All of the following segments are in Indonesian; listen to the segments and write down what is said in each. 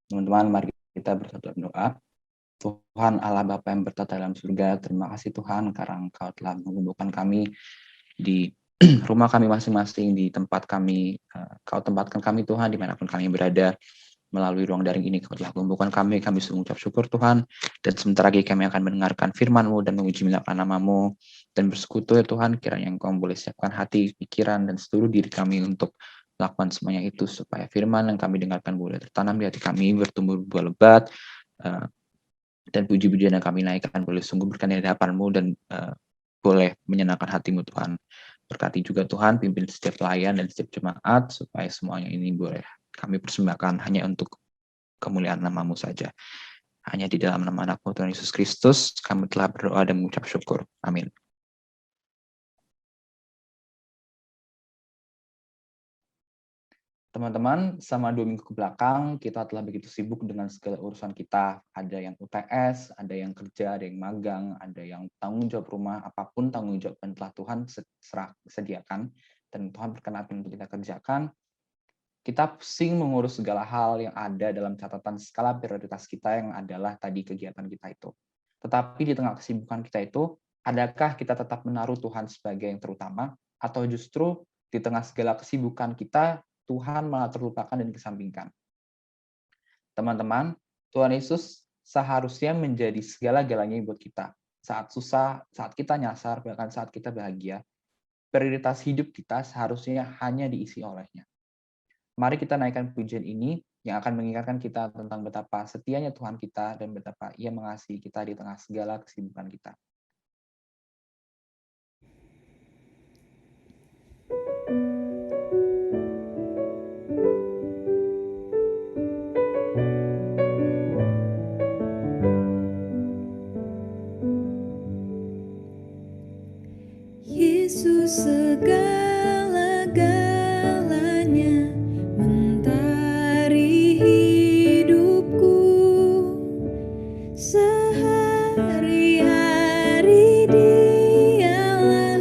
Teman-teman, mari kita bersatu dalam doa. Tuhan Allah Bapa yang bertata dalam surga, terima kasih Tuhan karena Engkau telah mengumpulkan kami di rumah kami masing-masing, di tempat kami. Kau tempatkan kami Tuhan dimanapun kami berada. Melalui ruang daring ini Kau telah mengumpulkan kami sungguh ucap syukur Tuhan. Dan sebentar lagi kami akan mendengarkan firman-Mu dan menguji milakan nama-Mu. Dan bersekutu ya Tuhan, kiranya Engkau boleh siapkan hati, pikiran, dan seluruh diri kami untuk melakukan semuanya itu, supaya firman yang kami dengarkan boleh tertanam di hati kami, bertumbuh berbuah lebat, dan puji-pujian yang kami naikkan boleh sungguh berkenan di hadapan-Mu dan boleh menyenangkan hati-Mu Tuhan. Berkati juga Tuhan, pimpin setiap pelayan dan setiap jemaat, supaya semuanya ini boleh kami persembahkan hanya untuk kemuliaan nama-Mu saja. Hanya di dalam nama anak-Mu Tuhan Yesus Kristus, kami telah berdoa dan mengucap syukur. Amin. Teman-teman, selama 2 minggu ke belakang, kita telah begitu sibuk dengan segala urusan kita. Ada yang UTS, ada yang kerja, ada yang magang, ada yang tanggung jawab rumah, apapun tanggung jawab yang telah Tuhan sediakan, dan Tuhan berkenan untuk kita kerjakan. Kita pusing mengurus segala hal yang ada dalam catatan skala prioritas kita yang adalah tadi kegiatan kita itu. Tetapi di tengah kesibukan kita itu, adakah kita tetap menaruh Tuhan sebagai yang terutama, atau justru di tengah segala kesibukan kita, Tuhan malah terlupakan dan dikesampingkan? Teman-teman, Tuhan Yesus seharusnya menjadi segala-galanya buat kita. Saat susah, saat kita nyasar, bahkan saat kita bahagia, prioritas hidup kita seharusnya hanya diisi olehnya. Mari kita naikkan pujian ini yang akan mengingatkan kita tentang betapa setianya Tuhan kita dan betapa Ia mengasihi kita di tengah segala kesibukan kita. Yesus segala-galanya, mentari hidupku, sehari-hari Dialah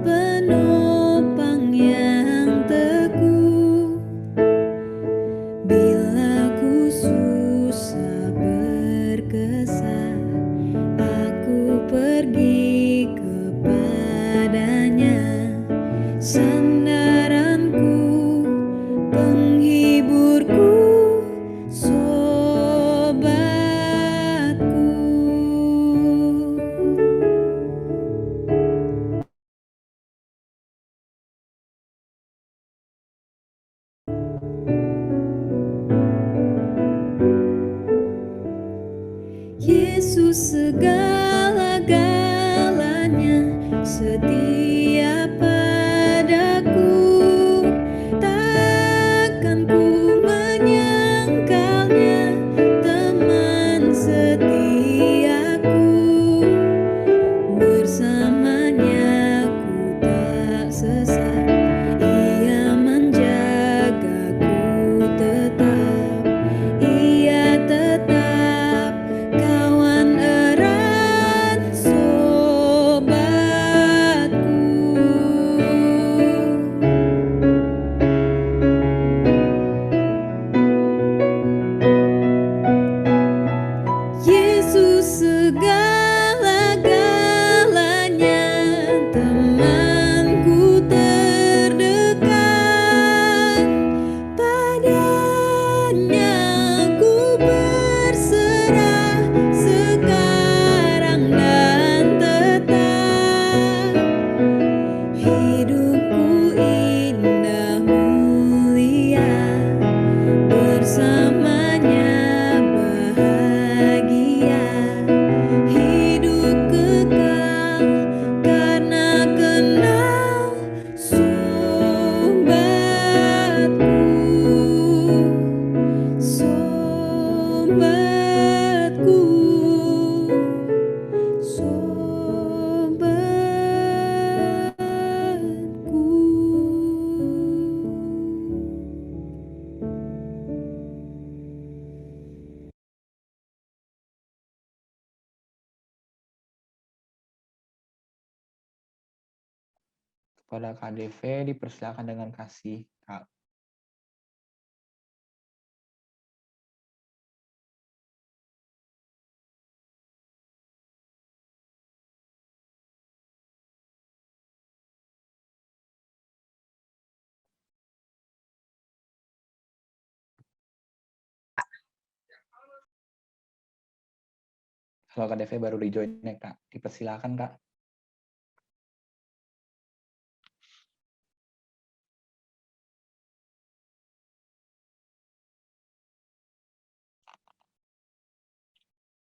penopang yang teguh. Bila ku susah berkesah, aku pergi kepadanya, sandaranku, penghiburku, sobatku. Yesus segala-galanya, setia padaku, takkan ku menyangkalnya, teman setiaku. Bersamanya ku tak sesat, Ia menjagaku tetap, Ia tetap kawan erat sobatku. Yesus segala-galanya, temanku terdekat, padanya ku berserah sekarang dan tetap. Hidupku indah mulia, bersamanya bahagia, hidup kekal karena kenal sobatku, sobatku, sobatku. Kepada KDV dipersilakan dengan kasih. Kak. Kalau Kak Deve baru di-join ya, Kak. Dipersilakan, Kak.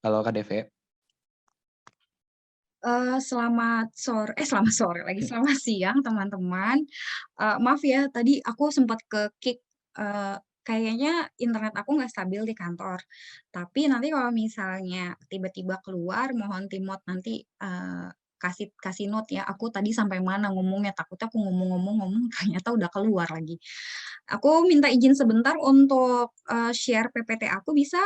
Halo Kak Deve. Selamat sore lagi, selamat siang teman-teman. Maaf ya, tadi aku sempat ke-kick, kayaknya internet aku nggak stabil di kantor. Tapi nanti kalau misalnya tiba-tiba keluar, mohon Timot nanti, kasih kasih note ya, aku tadi sampai mana ngomongnya, takutnya aku ngomong ternyata udah keluar lagi. Aku minta izin sebentar untuk, share PPT aku bisa?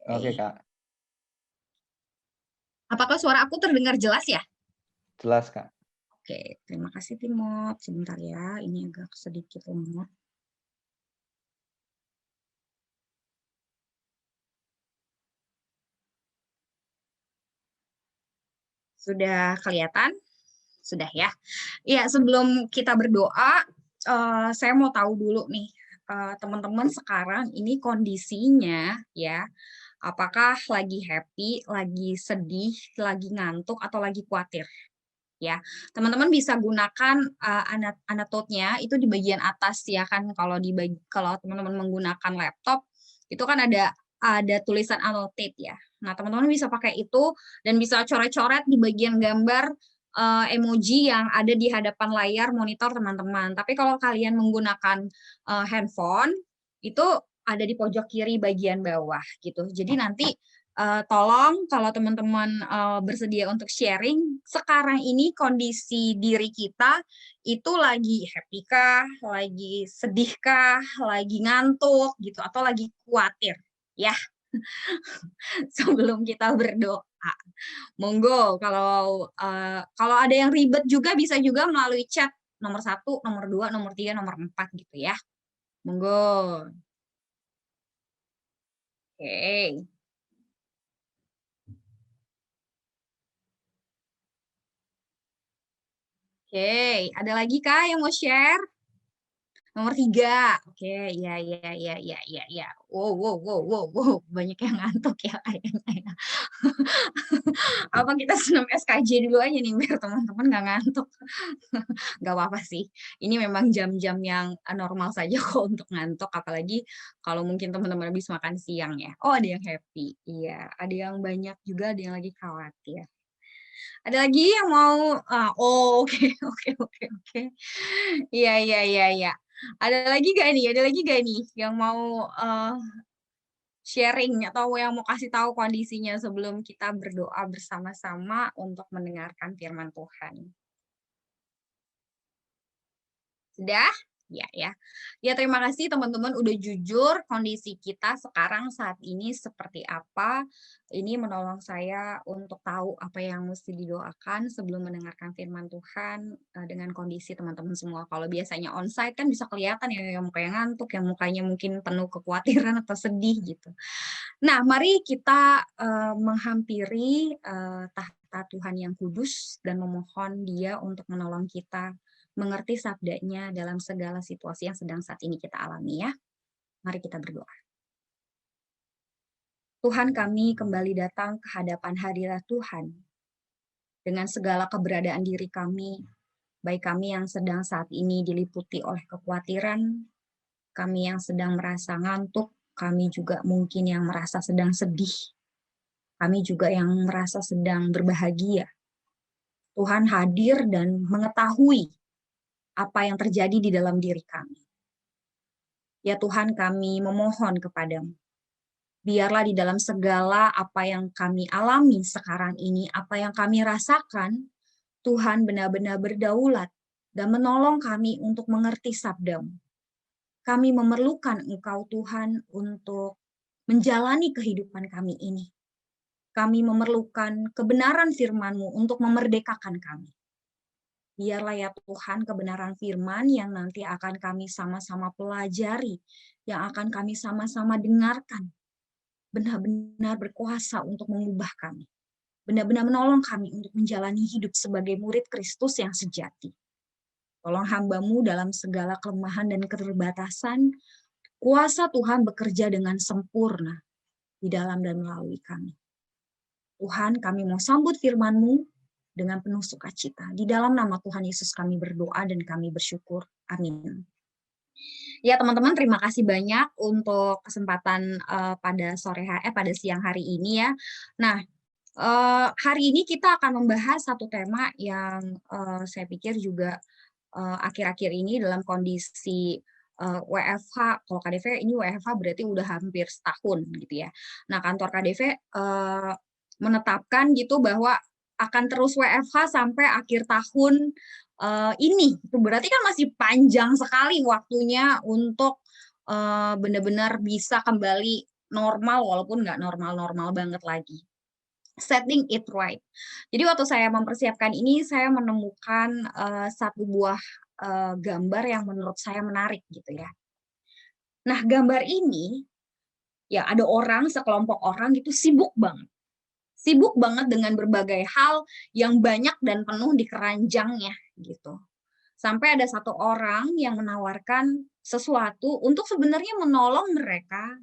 Oke, Kak. Apakah suara aku terdengar jelas ya? Jelas, Kak. Oke, terima kasih Timot. Sebentar ya, ini agak sedikit lemot. Sudah kelihatan? Sudah ya. Iya, sebelum kita berdoa, saya mau tahu dulu nih, teman-teman sekarang ini kondisinya ya, apakah lagi happy, lagi sedih, lagi ngantuk, atau lagi khawatir? Ya, teman-teman bisa gunakan annotate-nya itu di bagian atas ya kan, kalau teman-teman menggunakan laptop itu kan ada tulisan annotate ya. Nah, teman-teman bisa pakai itu dan bisa coret-coret di bagian gambar emoji yang ada di hadapan layar monitor teman-teman. Tapi kalau kalian menggunakan handphone itu ada di pojok kiri bagian bawah gitu. Jadi nanti tolong kalau teman-teman bersedia untuk sharing, sekarang ini kondisi diri kita itu lagi happy kah, lagi sedih kah, lagi ngantuk gitu, atau lagi khawatir ya. Sebelum kita berdoa, monggo kalau ada yang ribet juga bisa juga melalui chat nomor 1, nomor 2, nomor 3, nomor 4 gitu ya. Monggo. Oke. Oke, ada lagi kah yang mau share? Nomor 3. Oke, iya iya iya iya iya iya. Wow wow wow wow wow, banyak yang ngantuk ya kayaknya ya. Apa kita senam SKJ dulu aja nih biar teman-teman nggak ngantuk. Nggak apa-apa sih. Ini memang jam-jam yang normal saja kok untuk ngantuk, apalagi kalau mungkin teman-teman habis makan siang ya. Oh, ada yang happy. Iya, ada yang banyak juga, ada yang lagi khawatir. Ada lagi yang mau oh oke oke oke oke. Iya iya iya iya. Ada lagi gak nih yang mau sharing atau yang mau kasih tahu kondisinya sebelum kita berdoa bersama-sama untuk mendengarkan firman Tuhan? Sudah? Ya, ya. Ya, terima kasih teman-teman udah jujur kondisi kita sekarang saat ini seperti apa. Ini menolong saya untuk tahu apa yang mesti didoakan sebelum mendengarkan firman Tuhan dengan kondisi teman-teman semua. Kalau biasanya onsite kan bisa kelihatan ya yang mukanya ngantuk, yang mukanya mungkin penuh kekhawatiran atau sedih gitu. Nah, mari kita menghampiri tahta Tuhan yang kudus dan memohon Dia untuk menolong kita mengerti sabdanya dalam segala situasi yang sedang saat ini kita alami ya. Mari kita berdoa. Tuhan, kami kembali datang ke hadapan hadirat Tuhan dengan segala keberadaan diri kami, baik kami yang sedang saat ini diliputi oleh kekhawatiran, kami yang sedang merasa ngantuk, kami juga mungkin yang merasa sedang sedih, kami juga yang merasa sedang berbahagia. Tuhan hadir dan mengetahui apa yang terjadi di dalam diri kami. Ya Tuhan, kami memohon kepadamu. Biarlah di dalam segala apa yang kami alami sekarang ini, apa yang kami rasakan, Tuhan benar-benar berdaulat dan menolong kami untuk mengerti sabdamu. Kami memerlukan Engkau Tuhan untuk menjalani kehidupan kami ini. Kami memerlukan kebenaran firman-Mu untuk memerdekakan kami. Biarlah ya Tuhan kebenaran firman yang nanti akan kami sama-sama pelajari, yang akan kami sama-sama dengarkan, benar-benar berkuasa untuk mengubah kami. Benar-benar menolong kami untuk menjalani hidup sebagai murid Kristus yang sejati. Tolong hamba-Mu dalam segala kelemahan dan keterbatasan, kuasa Tuhan bekerja dengan sempurna. di dalam dan melalui kami. Tuhan, kami mau sambut firman-Mu dengan penuh sukacita. Di dalam nama Tuhan Yesus kami berdoa dan kami bersyukur. Amin. Ya teman-teman, terima kasih banyak untuk kesempatan pada siang hari ini ya. Nah, hari ini kita akan membahas satu tema yang saya pikir juga akhir-akhir ini dalam kondisi WFH. Kalau KDV ini WFH berarti udah hampir setahun gitu ya. Nah, kantor KDV menetapkan gitu bahwa akan terus WFH sampai akhir tahun ini. Itu berarti kan masih panjang sekali waktunya untuk benar-benar bisa kembali normal walaupun nggak normal-normal banget lagi. Setting it right. Jadi waktu saya mempersiapkan ini, saya menemukan satu buah gambar yang menurut saya menarik gitu ya. Nah, gambar ini ya ada orang, sekelompok orang gitu sibuk banget dengan berbagai hal yang banyak dan penuh di keranjangnya gitu. Sampai ada satu orang yang menawarkan sesuatu untuk sebenarnya menolong mereka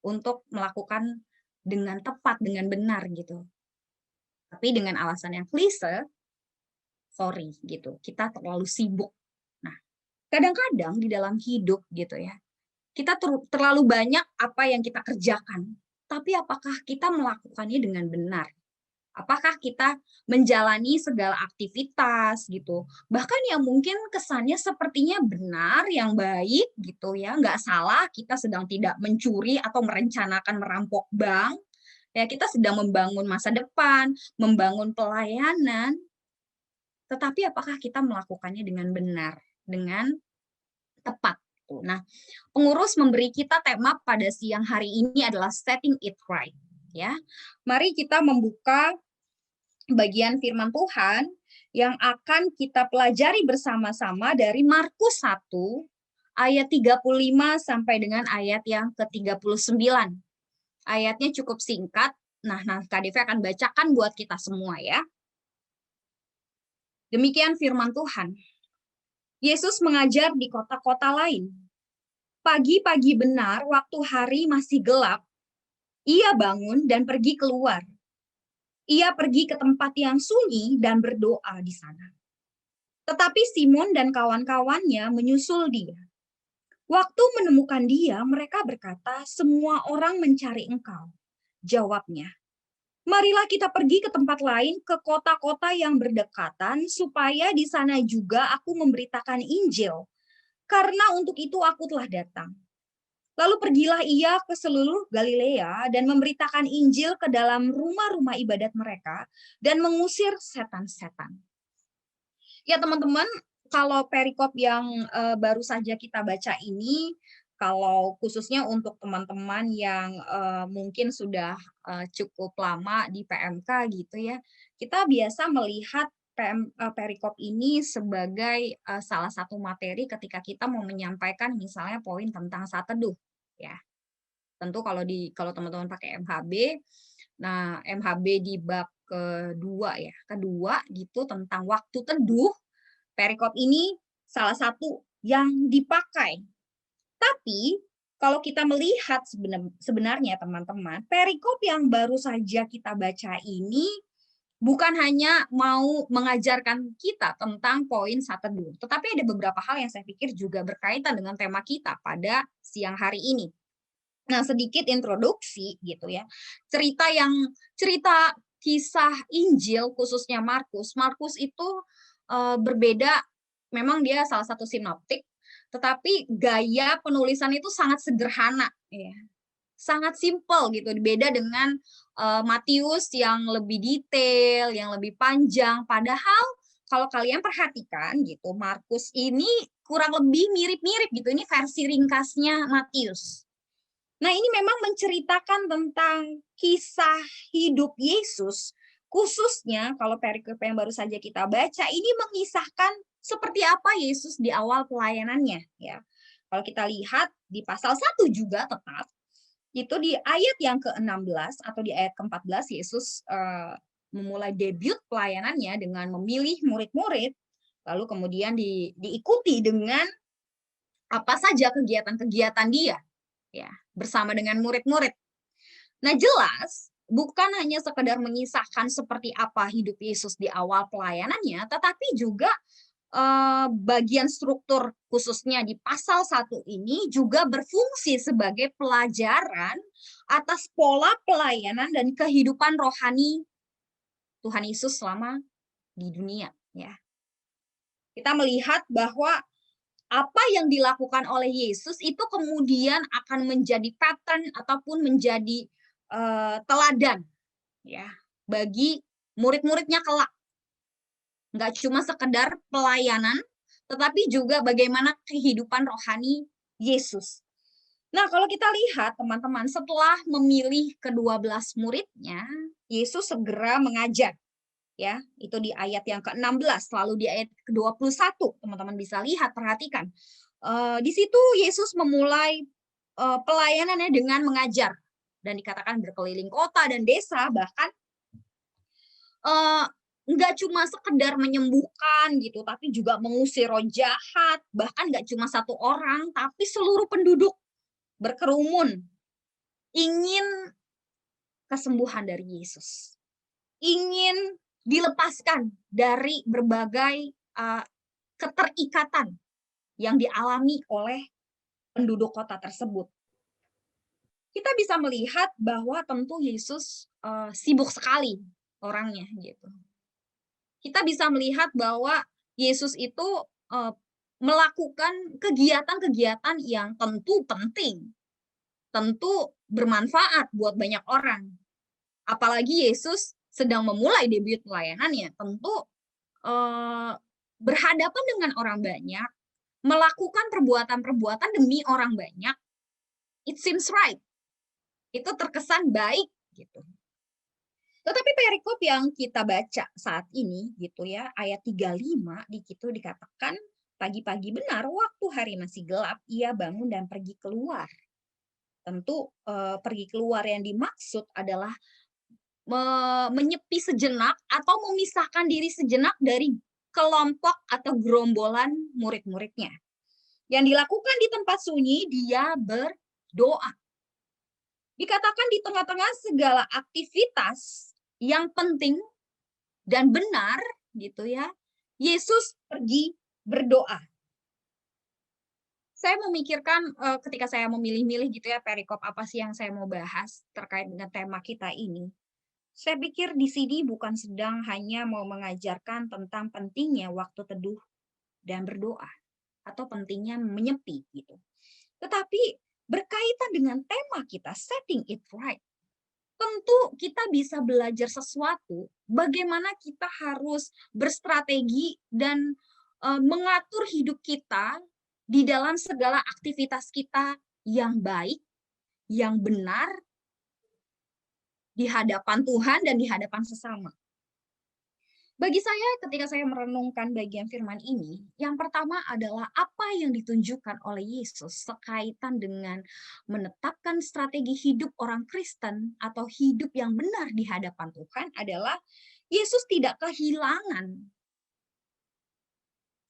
untuk melakukan dengan tepat, dengan benar gitu. Tapi dengan alasan yang klise, sorry gitu, kita terlalu sibuk. Nah, kadang-kadang di dalam hidup gitu ya, kita terlalu banyak apa yang kita kerjakan. Tapi apakah kita melakukannya dengan benar? Apakah kita menjalani segala aktivitas gitu, bahkan yang mungkin kesannya sepertinya benar, yang baik gitu ya, nggak salah, kita sedang tidak mencuri atau merencanakan merampok bank, ya kita sedang membangun masa depan, membangun pelayanan, tetapi apakah kita melakukannya dengan benar, dengan tepat? Nah, pengurus memberi kita tema pada siang hari ini adalah setting it right. Ya, mari kita membuka bagian firman Tuhan yang akan kita pelajari bersama-sama dari Markus 1 ayat 35 sampai dengan ayat yang ke-39. Ayatnya cukup singkat. Nah, KDV akan bacakan buat kita semua ya. Demikian firman Tuhan. Yesus mengajar di kota-kota lain. Pagi-pagi benar waktu hari masih gelap, ia bangun dan pergi keluar. Ia pergi ke tempat yang sunyi dan berdoa di sana. Tetapi Simon dan kawan-kawannya menyusul dia. Waktu menemukan dia, mereka berkata, "Semua orang mencari engkau." Jawabnya, "Marilah kita pergi ke tempat lain, ke kota-kota yang berdekatan, supaya di sana juga aku memberitakan Injil. Karena untuk itu aku telah datang." Lalu pergilah ia ke seluruh Galilea dan memberitakan Injil ke dalam rumah-rumah ibadat mereka dan mengusir setan-setan. Ya teman-teman, kalau perikop yang baru saja kita baca ini, kalau khususnya untuk teman-teman yang mungkin sudah cukup lama di PMK gitu ya, kita biasa melihat perikop ini sebagai salah satu materi ketika kita mau menyampaikan misalnya poin tentang saat teduh ya. Tentu kalau teman-teman pakai MHB, nah MHB di bab kedua gitu tentang waktu teduh, perikop ini salah satu yang dipakai. Tapi kalau kita melihat sebenarnya teman-teman, perikop yang baru saja kita baca ini bukan hanya mau mengajarkan kita tentang poin saat teduh, tetapi ada beberapa hal yang saya pikir juga berkaitan dengan tema kita pada siang hari ini. Nah, sedikit introduksi gitu ya. Cerita kisah Injil khususnya Markus. Markus itu berbeda, memang dia salah satu sinoptik, tetapi gaya penulisan itu sangat sederhana ya. Sangat simpel gitu, beda dengan Matius yang lebih detail, yang lebih panjang. Padahal kalau kalian perhatikan gitu, Markus ini kurang lebih mirip-mirip gitu. Ini versi ringkasnya Matius. Nah, ini memang menceritakan tentang kisah hidup Yesus, khususnya kalau perikop yang baru saja kita baca, ini mengisahkan seperti apa Yesus di awal pelayanannya. Ya. Kalau kita lihat di pasal 1 juga tetap, itu di ayat yang ke-16 atau di ayat ke-14 Yesus memulai debut pelayanannya dengan memilih murid-murid, lalu kemudian diikuti dengan apa saja kegiatan-kegiatan dia ya bersama dengan murid-murid. Nah, jelas bukan hanya sekedar mengisahkan seperti apa hidup Yesus di awal pelayanannya, tetapi juga bagian struktur khususnya di pasal 1 ini juga berfungsi sebagai pelajaran atas pola pelayanan dan kehidupan rohani Tuhan Yesus selama di dunia, ya. Kita melihat bahwa apa yang dilakukan oleh Yesus itu kemudian akan menjadi pattern ataupun menjadi teladan, ya, bagi murid-muridnya kelak. Nggak cuma sekedar pelayanan, tetapi juga bagaimana kehidupan rohani Yesus. Nah, kalau kita lihat teman-teman, setelah memilih ke-12 muridnya, Yesus segera mengajar. Ya, itu di ayat yang ke-16, lalu di ayat ke-21, teman-teman bisa lihat, perhatikan. Di situ Yesus memulai pelayanannya dengan mengajar. Dan dikatakan berkeliling kota dan desa, bahkan nggak cuma sekedar menyembuhkan gitu, tapi juga mengusir roh jahat, bahkan nggak cuma satu orang, tapi seluruh penduduk berkerumun ingin kesembuhan dari Yesus, ingin dilepaskan dari berbagai keterikatan yang dialami oleh penduduk kota tersebut. Kita bisa melihat bahwa tentu Yesus sibuk sekali orangnya gitu. Kita bisa melihat bahwa Yesus itu melakukan kegiatan-kegiatan yang tentu penting, tentu bermanfaat buat banyak orang. Apalagi Yesus sedang memulai debut pelayanannya, tentu berhadapan dengan orang banyak, melakukan perbuatan-perbuatan demi orang banyak, it seems right. Itu terkesan baik gitu. Tetapi perikop yang kita baca saat ini gitu ya, ayat 35 di situ dikatakan pagi-pagi benar waktu hari masih gelap ia bangun dan pergi keluar. Tentu pergi keluar yang dimaksud adalah menyepi sejenak atau memisahkan diri sejenak dari kelompok atau gerombolan murid-muridnya. Yang dilakukan di tempat sunyi dia berdoa. Dikatakan di tengah-tengah segala aktivitas yang penting dan benar gitu ya, Yesus pergi berdoa. Saya memikirkan ketika saya memilih-milih gitu ya perikop apa sih yang saya mau bahas terkait dengan tema kita ini. Saya pikir di sini bukan sedang hanya mau mengajarkan tentang pentingnya waktu teduh dan berdoa atau pentingnya menyepi gitu. Tetapi berkaitan dengan tema kita setting it right. Tentu kita bisa belajar sesuatu bagaimana kita harus berstrategi dan mengatur hidup kita di dalam segala aktivitas kita yang baik, yang benar di hadapan Tuhan dan di hadapan sesama. Bagi saya ketika saya merenungkan bagian firman ini, yang pertama adalah apa yang ditunjukkan oleh Yesus sekaitan dengan menetapkan strategi hidup orang Kristen atau hidup yang benar di hadapan Tuhan adalah Yesus tidak kehilangan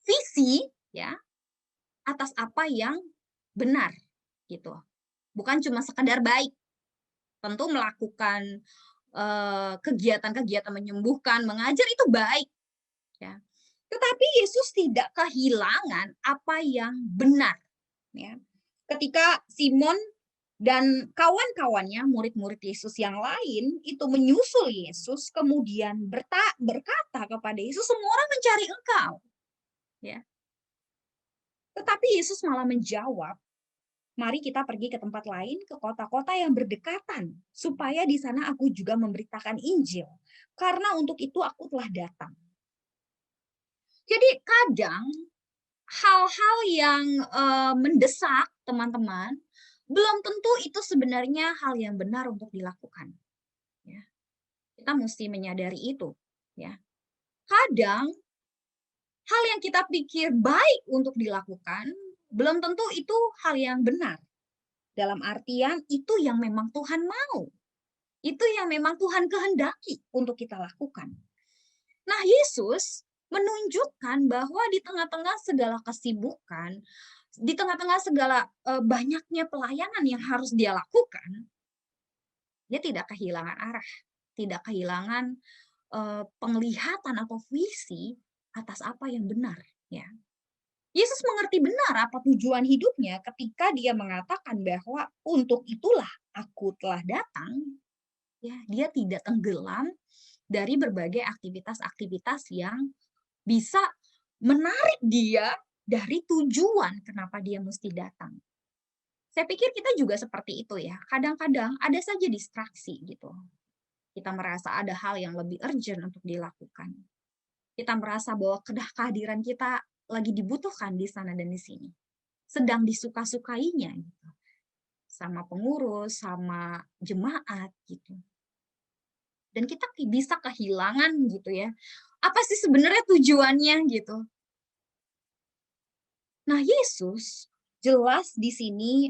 visi ya atas apa yang benar gitu. Bukan cuma sekedar baik. Tentu melakukan kegiatan-kegiatan menyembuhkan, mengajar itu baik. Ya. Tetapi Yesus tidak kehilangan apa yang benar. Ya. Ketika Simon dan kawan-kawannya, murid-murid Yesus yang lain, itu menyusul Yesus, kemudian berkata kepada Yesus, semua orang mencari engkau. Ya. Tetapi Yesus malah menjawab, mari kita pergi ke tempat lain, ke kota-kota yang berdekatan, supaya di sana aku juga memberitakan Injil. Karena untuk itu aku telah datang. Jadi kadang hal-hal yang mendesak, teman-teman, belum tentu itu sebenarnya hal yang benar untuk dilakukan. Ya. Kita mesti menyadari itu. Ya. Kadang hal yang kita pikir baik untuk dilakukan, belum tentu itu hal yang benar. Dalam artian itu yang memang Tuhan mau. Itu yang memang Tuhan kehendaki untuk kita lakukan. Nah, Yesus menunjukkan bahwa di tengah-tengah segala kesibukan, di tengah-tengah segala banyaknya pelayanan yang harus dia lakukan, Dia tidak kehilangan arah, tidak kehilangan penglihatan atau visi atas apa yang benar, ya. Yesus mengerti benar apa tujuan hidupnya ketika dia mengatakan bahwa untuk itulah aku telah datang. Ya, dia tidak tenggelam dari berbagai aktivitas-aktivitas yang bisa menarik dia dari tujuan kenapa dia mesti datang. Saya pikir kita juga seperti itu ya. Kadang-kadang ada saja distraksi gitu. Kita merasa ada hal yang lebih urgent untuk dilakukan. Kita merasa bahwa kehadiran kita lagi dibutuhkan di sana dan di sini. Sedang disuka-sukainya gitu. Sama pengurus, sama jemaat gitu. Dan kita bisa kehilangan gitu ya. Apa sih sebenarnya tujuannya gitu. Nah, Yesus jelas di sini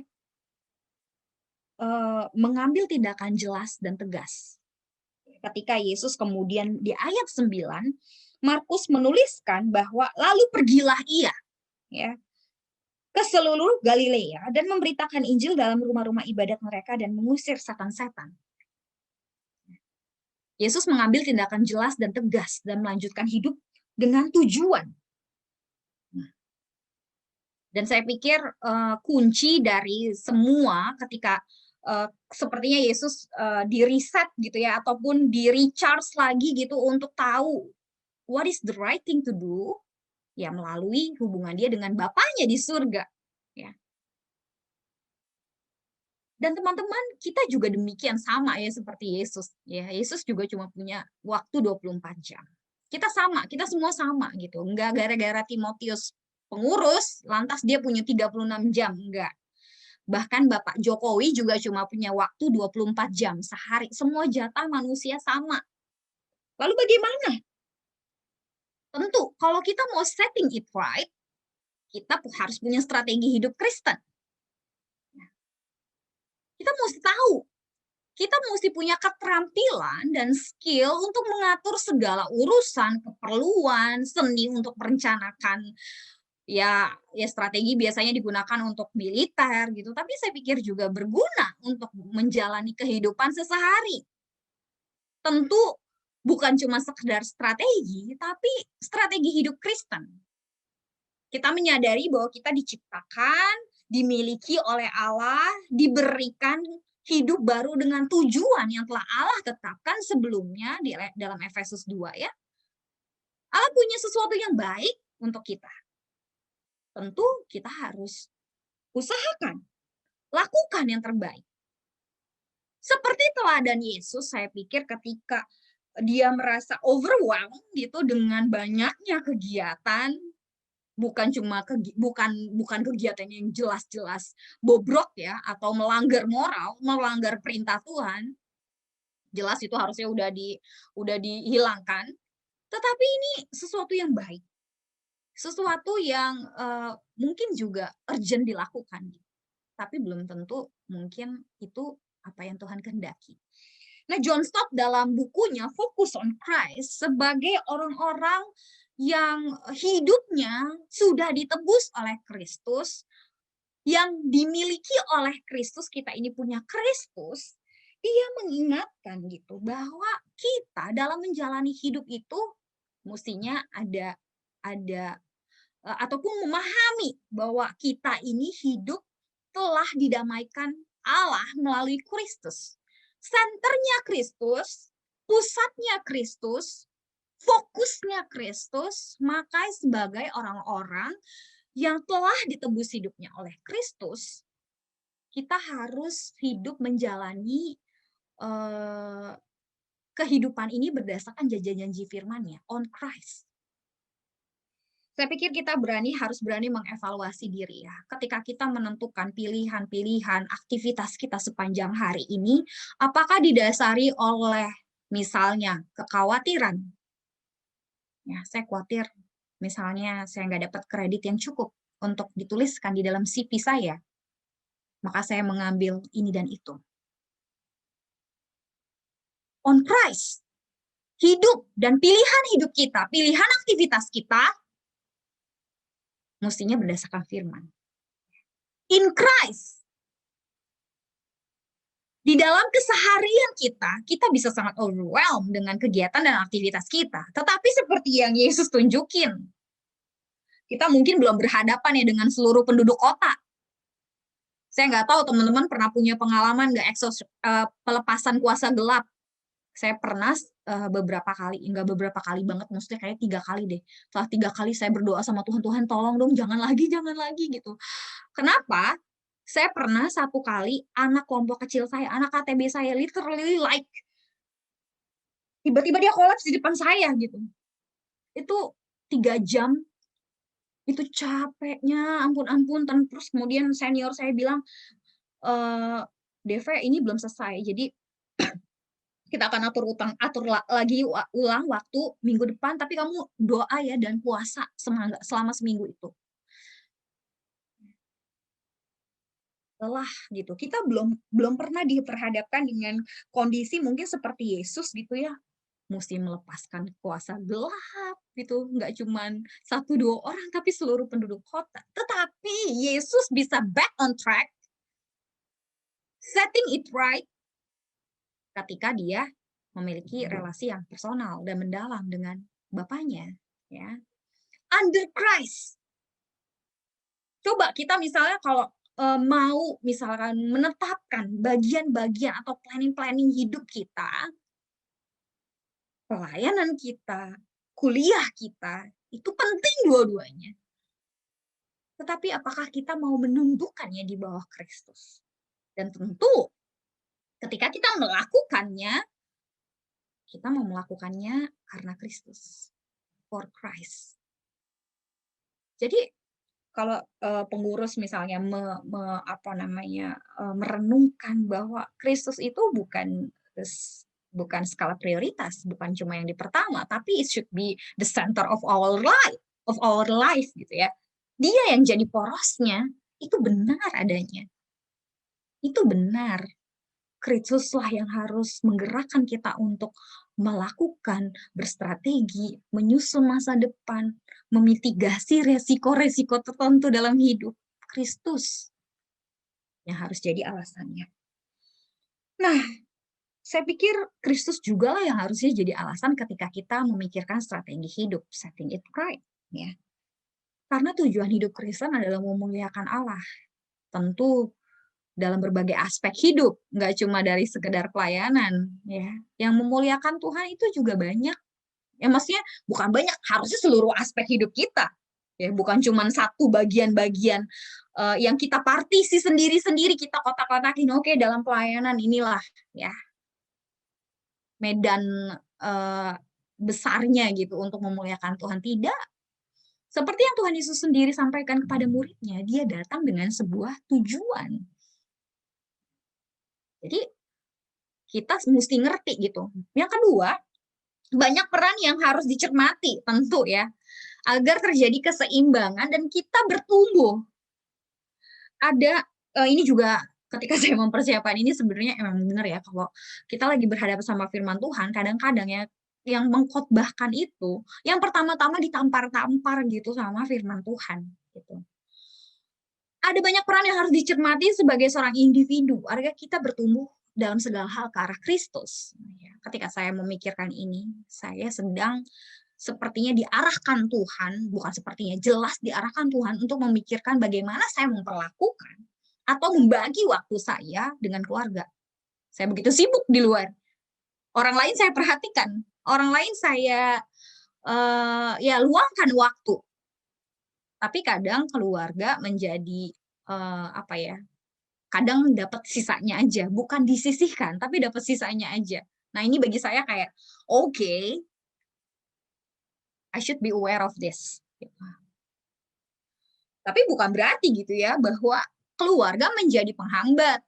mengambil tindakan jelas dan tegas. Ketika Yesus kemudian di ayat 9, Markus menuliskan bahwa lalu pergilah ia ya ke seluruh Galilea dan memberitakan Injil dalam rumah-rumah ibadat mereka dan mengusir setan-setan. Yesus mengambil tindakan jelas dan tegas dan melanjutkan hidup dengan tujuan. Dan saya pikir kunci dari semua ketika sepertinya Yesus di reset gitu ya, ataupun di recharge lagi gitu untuk tahu what is the right thing to do, ya melalui hubungan dia dengan Bapaknya di surga. Ya. Dan teman-teman, kita juga demikian sama ya seperti Yesus. Ya, Yesus juga cuma punya waktu 24 jam. Kita sama, kita semua sama gitu. Enggak gara-gara Timotius pengurus, lantas dia punya 36 jam, enggak. Bahkan Bapak Jokowi juga cuma punya waktu 24 jam sehari. Semua jatah manusia sama. Lalu bagaimana? Tentu, kalau kita mau setting it right, kita harus punya strategi hidup Kristen. Kita mesti tahu, kita mesti punya keterampilan dan skill untuk mengatur segala urusan, keperluan, seni untuk merencanakan ya strategi biasanya digunakan untuk militer gitu, tapi saya pikir juga berguna untuk menjalani kehidupan sehari-hari. Tentu bukan cuma sekedar strategi, tapi strategi hidup Kristen. Kita menyadari bahwa kita diciptakan, dimiliki oleh Allah, diberikan hidup baru dengan tujuan yang telah Allah tetapkan sebelumnya di dalam Efesus 2 ya. Allah punya sesuatu yang baik untuk kita. Tentu kita harus usahakan, lakukan yang terbaik. Seperti teladan Yesus, saya pikir ketika dia merasa overwhelmed gitu dengan banyaknya kegiatan, bukan kegiatan yang jelas-jelas bobrok ya atau melanggar moral, melanggar perintah Tuhan. Jelas itu harusnya udah dihilangkan. Tetapi ini sesuatu yang baik. Sesuatu yang mungkin juga urgent dilakukan, tapi belum tentu mungkin itu apa yang Tuhan kehendaki. Nah, John Stott dalam bukunya Focus on Christ sebagai orang-orang yang hidupnya sudah ditebus oleh Kristus, yang dimiliki oleh Kristus, kita ini punya Kristus, dia mengingatkan gitu bahwa kita dalam menjalani hidup itu mestinya ada ataupun memahami bahwa kita ini hidup telah didamaikan Allah melalui Kristus. Senternya Kristus, pusatnya Kristus, fokusnya Kristus, maka sebagai orang-orang yang telah ditebus hidupnya oleh Kristus, kita harus hidup menjalani kehidupan ini berdasarkan janji-janji firman-Nya, on Christ. Saya pikir kita harus berani mengevaluasi diri ya. Ketika kita menentukan pilihan-pilihan aktivitas kita sepanjang hari ini, apakah didasari oleh misalnya kekhawatiran? Ya, saya khawatir misalnya saya nggak dapat kredit yang cukup untuk dituliskan di dalam CV saya, maka saya mengambil ini dan itu. On Christ, hidup dan pilihan hidup kita, pilihan aktivitas kita, mestinya berdasarkan firman. In Christ. Di dalam keseharian kita bisa sangat overwhelmed dengan kegiatan dan aktivitas kita. Tetapi seperti yang Yesus tunjukin, kita mungkin belum berhadapan ya dengan seluruh penduduk kota. Saya nggak tahu teman-teman pernah punya pengalaman nggak pelepasan kuasa gelap. Saya pernah beberapa kali, nggak beberapa kali banget, maksudnya kayak 3 kali deh. Setelah 3 kali saya berdoa sama Tuhan, Tuhan tolong dong, jangan lagi gitu. Kenapa? Saya pernah 1 kali anak kelompok kecil saya, anak KTB saya, literally like tiba-tiba dia kolaps di depan saya gitu. Itu 3 jam, itu capeknya ampun-ampun. Terus kemudian senior saya bilang, Deve ini belum selesai, jadi kita akan lagi ulang waktu minggu depan, tapi kamu doa ya dan puasa selama seminggu itu. Lelah gitu. Kita belum pernah diperhadapkan dengan kondisi mungkin seperti Yesus gitu ya. Mesti melepaskan kuasa gelap gitu, nggak cuman 1-2 orang tapi seluruh penduduk kota. Tetapi Yesus bisa back on track, setting it right ketika dia memiliki relasi yang personal dan mendalam dengan Bapaknya, ya. Under Christ. Coba kita misalnya kalau mau misalkan menetapkan bagian-bagian atau planning-planning hidup kita, pelayanan kita, kuliah kita, itu penting dua-duanya. Tetapi apakah kita mau menundukkannya di bawah Kristus? Dan tentu ketika kita melakukannya, kita mau melakukannya karena Kristus, for Christ. Jadi kalau pengurus misalnya merenungkan bahwa Kristus itu bukan skala prioritas, bukan cuma yang di pertama, tapi it should be the center of our life gitu ya. Dia yang jadi porosnya, itu benar adanya. Itu benar. Kristuslah yang harus menggerakkan kita untuk melakukan, berstrategi, menyusun masa depan, memitigasi resiko-resiko tertentu dalam hidup. Kristus yang harus jadi alasannya. Nah, saya pikir Kristus juga lah yang harusnya jadi alasan ketika kita memikirkan strategi hidup, setting it right, ya. Karena tujuan hidup Kristen adalah memuliakan Allah. Tentu dalam berbagai aspek hidup, nggak cuma dari sekedar pelayanan, ya. Yang memuliakan Tuhan itu juga banyak. Ya maksudnya bukan banyak, harusnya seluruh aspek hidup kita. Ya, bukan cuma satu bagian-bagian yang kita partisi sendiri-sendiri, kita kotak-kotakin, oke, dalam pelayanan inilah ya medan besarnya gitu untuk memuliakan Tuhan. Tidak. Seperti yang Tuhan Yesus sendiri sampaikan kepada muridnya, dia datang dengan sebuah tujuan. Jadi kita mesti ngerti gitu. Yang kedua, banyak peran yang harus dicermati tentu ya, agar terjadi keseimbangan dan kita bertumbuh. Ada ini juga ketika saya mempersiapkan ini sebenarnya emang benar ya, kalau kita lagi berhadapan sama firman Tuhan, kadang-kadang ya yang mengkhotbahkan itu, yang pertama-tama ditampar-tampar gitu sama firman Tuhan gitu. Ada banyak peran yang harus dicermati sebagai seorang individu agar kita bertumbuh dalam segala hal ke arah Kristus. Ketika saya memikirkan ini, saya sedang sepertinya diarahkan Tuhan, bukan sepertinya, jelas diarahkan Tuhan untuk memikirkan bagaimana saya memperlakukan atau membagi waktu saya dengan keluarga. Saya begitu sibuk di luar. Orang lain saya perhatikan, orang lain saya luangkan waktu. Tapi kadang keluarga menjadi kadang dapat sisanya aja, bukan disisihkan, tapi dapat sisanya aja. Nah ini bagi saya kayak, okay, I should be aware of this. Tapi bukan berarti gitu ya, bahwa keluarga menjadi penghambat.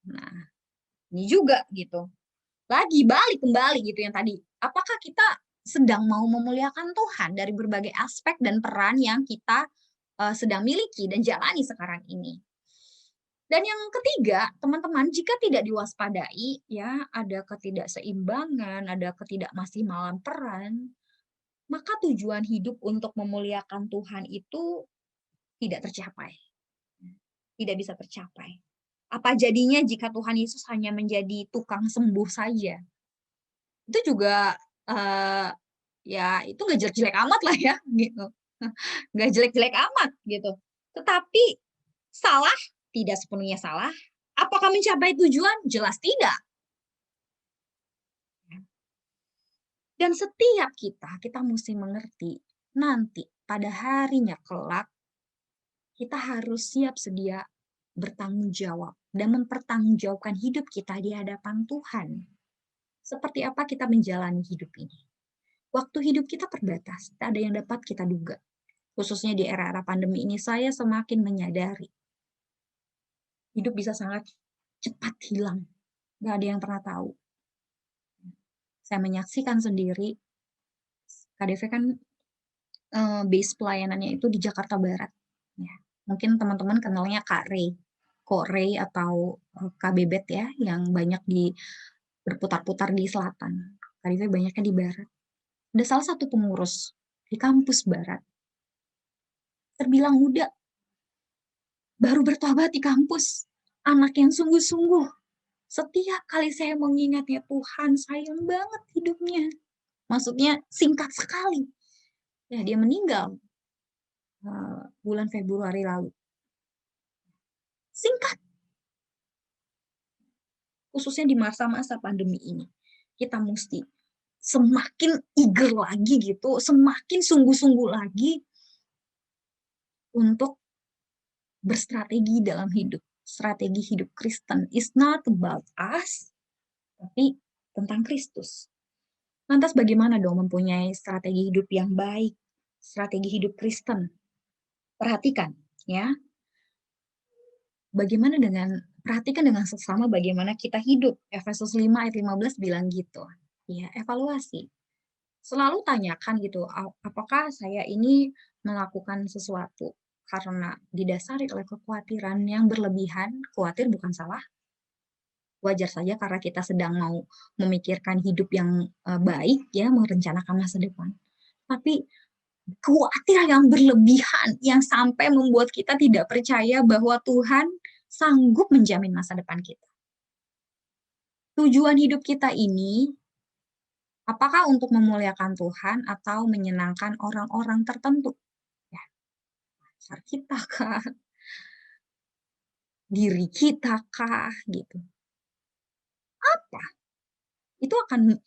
Nah, ini juga gitu. Lagi balik kembali gitu yang tadi. Apakah kita sedang mau memuliakan Tuhan dari berbagai aspek dan peran yang kita sedang miliki dan jalani sekarang ini? Dan yang ketiga, teman-teman, jika tidak diwaspadai, ya ada ketidakseimbangan, ada ketidakmaksimalan peran, maka tujuan hidup untuk memuliakan Tuhan itu tidak tercapai. Tidak bisa tercapai. Apa jadinya jika Tuhan Yesus hanya menjadi tukang sembuh saja? Itu juga, ya itu nggak jelek-jelek amat lah ya, gitu. Nggak jelek-jelek amat, gitu. Tetapi salah? Tidak sepenuhnya salah. Apakah mencapai tujuan? Jelas tidak. Dan setiap kita mesti mengerti, nanti pada harinya kelak, kita harus siap sedia bertanggung jawab dan mempertanggungjawabkan hidup kita di hadapan Tuhan. Seperti apa kita menjalani hidup ini. Waktu hidup kita terbatas, tak ada yang dapat kita duga. Khususnya di era-era pandemi ini, saya semakin menyadari hidup bisa sangat cepat hilang. Nggak ada yang pernah tahu. Saya menyaksikan sendiri, KDV kan base pelayanannya itu di Jakarta Barat. Ya. Mungkin teman-teman kenalnya Kak Ray, Kok Ray atau Kak Bebet ya, yang banyak berputar-putar di selatan. KDV banyaknya di barat. Ada salah satu pengurus di kampus barat, terbilang muda, baru bertobat di kampus, anak yang sungguh-sungguh. Setiap kali saya mengingatnya, Tuhan sayang banget hidupnya. Maksudnya singkat sekali. Ya, dia meninggal bulan Februari lalu. Singkat. Khususnya di masa-masa pandemi ini. Kita mesti semakin eager lagi gitu, semakin sungguh-sungguh lagi untuk berstrategi dalam hidup. Strategi hidup Kristen is not about us, tapi tentang Kristus. Lantas bagaimana dong mempunyai strategi hidup yang baik, strategi hidup Kristen? Perhatikan, ya. Perhatikan dengan sesama bagaimana kita hidup. Efesus 5 ayat 15 bilang gitu. Ya, evaluasi. Selalu tanyakan gitu, apakah saya ini melakukan sesuatu karena didasari oleh kekhawatiran yang berlebihan. Khawatir bukan salah. Wajar saja karena kita sedang mau memikirkan hidup yang baik, ya, merencanakan masa depan. Tapi khawatir yang berlebihan yang sampai membuat kita tidak percaya bahwa Tuhan sanggup menjamin masa depan kita. Tujuan hidup kita ini apakah untuk memuliakan Tuhan atau menyenangkan orang-orang tertentu? Ya, pacar kita kah? Diri kita kah? Gitu. Apa? Itu akan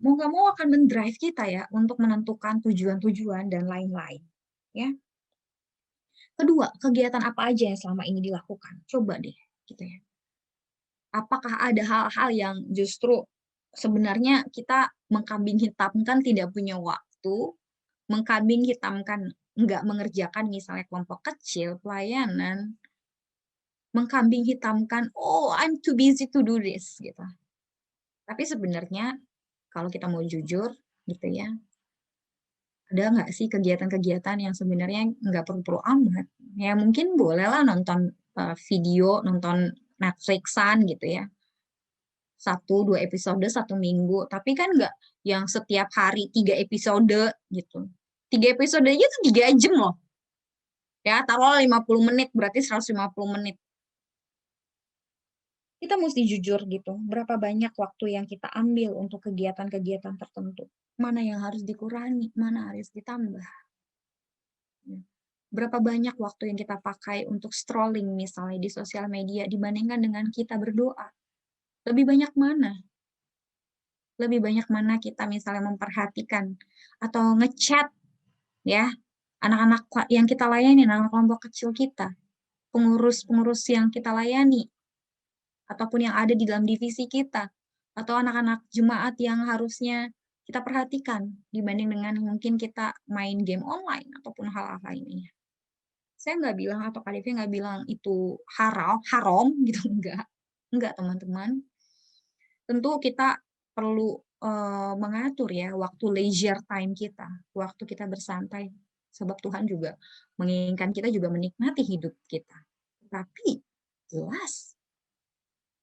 mau nggak mau akan mendrive kita ya untuk menentukan tujuan-tujuan dan lain-lain. Ya. Kedua, kegiatan apa aja yang selama ini dilakukan? Coba deh, gitu ya. Apakah ada hal-hal yang justru sebenarnya kita mengkambing hitamkan tidak punya waktu, mengkambing hitamkan nggak mengerjakan misalnya kelompok kecil, pelayanan, mengkambing hitamkan, oh I'm too busy to do this, gitu. Tapi sebenarnya kalau kita mau jujur, gitu ya, ada nggak sih kegiatan-kegiatan yang sebenarnya nggak perlu-perlu amat? Ya mungkin bolehlah nonton video, nonton Netflix-an gitu ya. 1-2 episode 1 minggu, tapi kan nggak yang setiap hari 3 episode gitu. 3 episode aja tuh 3 jam loh. Ya, taruh 50 menit, berarti 150 menit. Kita mesti jujur gitu, berapa banyak waktu yang kita ambil untuk kegiatan-kegiatan tertentu. Mana yang harus dikurangi, mana harus ditambah. Berapa banyak waktu yang kita pakai untuk scrolling misalnya di sosial media dibandingkan dengan kita berdoa. Lebih banyak mana? Lebih banyak mana kita misalnya memperhatikan atau ngechat ya anak-anak yang kita layani, anak kelompok kecil kita, pengurus-pengurus yang kita layani, ataupun yang ada di dalam divisi kita, atau anak-anak jemaat yang harusnya kita perhatikan dibanding dengan mungkin kita main game online ataupun hal-hal lainnya. Saya nggak bilang atau KDV nggak bilang itu haram gitu, enggak teman-teman. Tentu kita perlu mengatur ya waktu leisure time kita, waktu kita bersantai, sebab Tuhan juga menginginkan kita juga menikmati hidup kita. Tapi jelas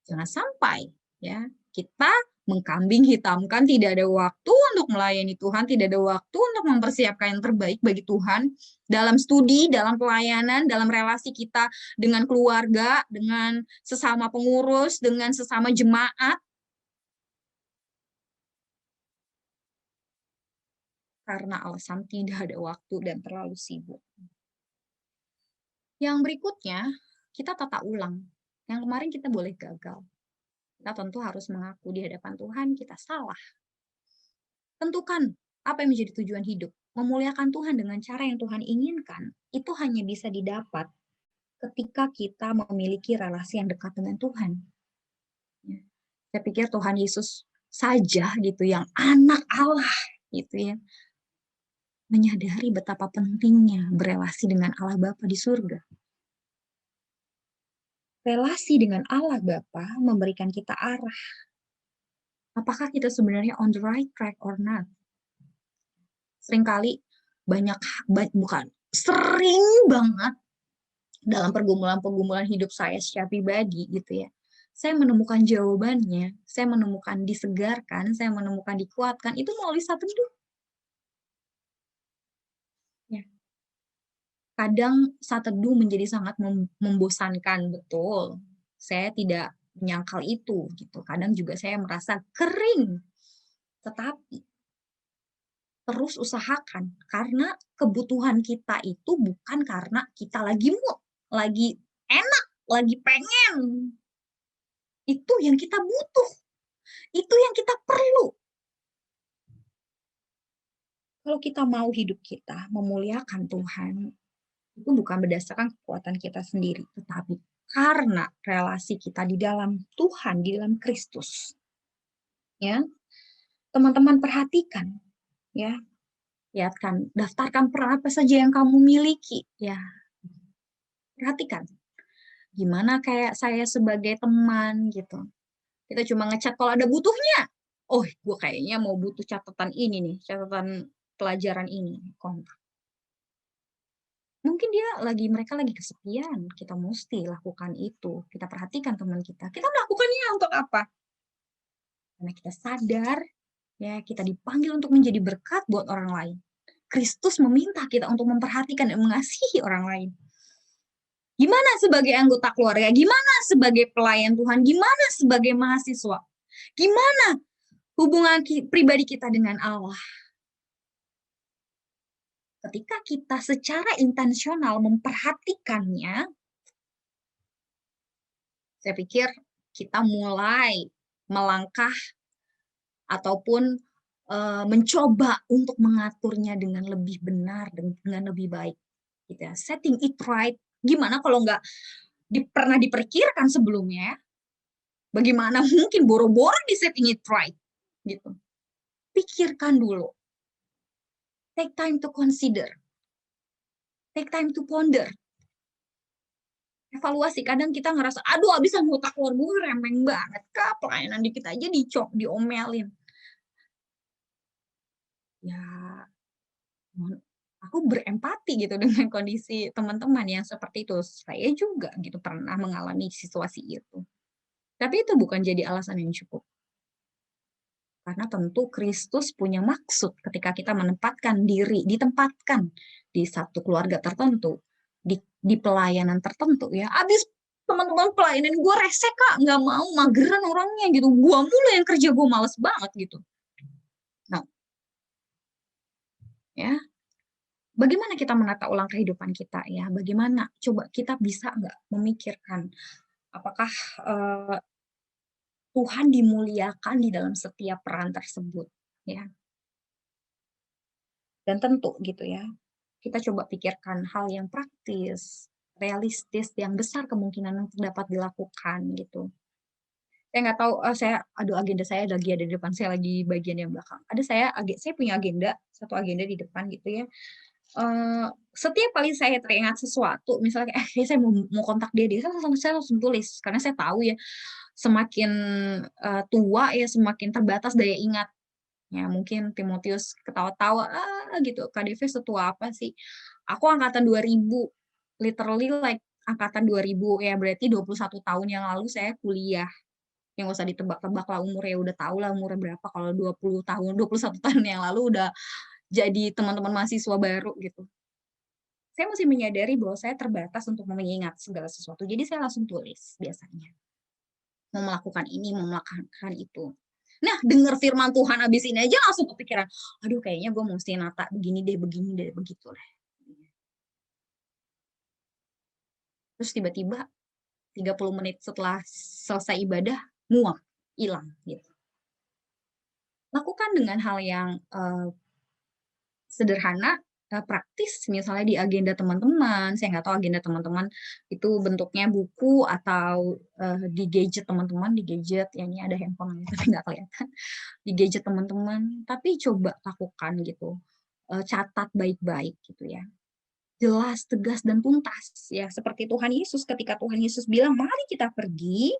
jangan sampai ya kita mengkambing hitamkan, tidak ada waktu untuk melayani Tuhan, tidak ada waktu untuk mempersiapkan yang terbaik bagi Tuhan dalam studi, dalam pelayanan, dalam relasi kita dengan keluarga, dengan sesama pengurus, dengan sesama jemaat, karena alasan tidak ada waktu dan terlalu sibuk. Yang berikutnya, kita tata ulang. Yang kemarin kita boleh gagal. Kita tentu harus mengaku di hadapan Tuhan kita salah. Tentukan apa yang menjadi tujuan hidup. Memuliakan Tuhan dengan cara yang Tuhan inginkan, itu hanya bisa didapat ketika kita memiliki relasi yang dekat dengan Tuhan. Ya. Saya pikir Tuhan Yesus saja gitu, yang anak Allah gitu ya, menyadari betapa pentingnya berelasi dengan Allah Bapa di surga. Relasi dengan Allah Bapa memberikan kita arah. Apakah kita sebenarnya on the right track or not? Seringkali sering banget dalam pergumulan-pergumulan hidup saya secara pribadi gitu ya. Saya menemukan jawabannya, saya menemukan disegarkan, saya menemukan dikuatkan, itu melalui saat teduh. Ya. Kadang saat teduh menjadi sangat membosankan, betul. Saya tidak menyangkal itu gitu. Kadang juga saya merasa kering. Tetapi terus usahakan, karena kebutuhan kita itu bukan karena kita lagi mood, lagi enak, lagi pengen. Itu yang kita butuh. Itu yang kita perlu. Kalau kita mau hidup kita memuliakan Tuhan, itu bukan berdasarkan kekuatan kita sendiri, tetapi karena relasi kita di dalam Tuhan, di dalam Kristus. Ya. Teman-teman perhatikan, ya. Lihatkan, daftarkan peran apa saja yang kamu miliki, ya. Perhatikan. Gimana kayak saya sebagai teman gitu. Kita cuma ngechat kalau ada butuhnya. Oh, gue kayaknya mau butuh catatan ini nih, catatan pelajaran ini, kontak. Mungkin mereka lagi kesepian, kita mesti lakukan itu. Kita perhatikan teman kita. Kita melakukannya untuk apa? Karena kita sadar, ya, kita dipanggil untuk menjadi berkat buat orang lain. Kristus meminta kita untuk memperhatikan dan mengasihi orang lain. Gimana sebagai anggota keluarga? Gimana sebagai pelayan Tuhan? Gimana sebagai mahasiswa? Gimana hubungan pribadi kita dengan Allah? Ketika kita secara intensional memperhatikannya, saya pikir kita mulai melangkah ataupun mencoba untuk mengaturnya dengan lebih benar, dengan lebih baik. Gitu ya. Setting it right. Gimana kalau nggak pernah diperkirakan sebelumnya? Bagaimana mungkin boro-boro di setting it right? Gitu. Pikirkan dulu. Take time to consider. Take time to ponder. Evaluasi. Kadang kita ngerasa, aduh abis anggota keluarga gue remeng banget. Kak, pelayanan dikit aja diomelin. Ya, aku berempati gitu dengan kondisi teman-teman yang seperti itu. Saya juga gitu pernah mengalami situasi itu. Tapi itu bukan jadi alasan yang cukup. Karena tentu Kristus punya maksud ketika kita ditempatkan di satu keluarga tertentu, di pelayanan tertentu ya. Abis teman-teman pelayanan gue rese Kak, nggak mau, mageran orangnya gitu. Gue mulu yang kerja, gue males banget gitu. Nah, ya. Bagaimana kita menata ulang kehidupan kita ya? Bagaimana? Coba kita bisa nggak memikirkan apakah Tuhan dimuliakan di dalam setiap peran tersebut, ya. Dan tentu gitu ya, kita coba pikirkan hal yang praktis, realistis, yang besar kemungkinan untuk dapat dilakukan gitu. Saya nggak tahu, agenda saya lagi ada di depan, saya lagi bagian yang belakang. Saya punya satu agenda di depan gitu ya. Setiap kali saya teringat sesuatu, misalnya saya mau kontak dia, saya langsung tulis karena saya tahu ya semakin tua ya semakin terbatas daya ingat. Ya mungkin Timotius ketawa-tawa gitu, KDV setua apa sih? Aku angkatan 2000, literally like angkatan 2000 ya berarti 21 tahun yang lalu saya kuliah. Yang nggak usah ditebak-tebak lah umurnya, udah tahu lah umurnya berapa, kalau 20 tahun, 21 tahun yang lalu udah jadi teman-teman mahasiswa baru gitu. Saya mesti menyadari bahwa saya terbatas untuk mengingat segala sesuatu, jadi saya langsung tulis biasanya. Mau melakukan ini, mau melakukan itu. Nah, dengar firman Tuhan abis ini aja langsung kepikiran, aduh kayaknya gue mesti nata begini deh, begitu deh. Terus tiba-tiba 30 menit setelah selesai ibadah, muak, hilang gitu. Lakukan dengan hal yang sederhana, praktis, misalnya di agenda teman-teman. Saya nggak tahu agenda teman-teman itu bentuknya buku atau di gadget teman-teman, di gadget, ya ini ada handphone tapi nggak kelihatan, di gadget teman-teman. Tapi coba lakukan gitu, catat baik-baik gitu ya. Jelas, tegas, dan tuntas ya, seperti Tuhan Yesus. Ketika Tuhan Yesus bilang, mari kita pergi,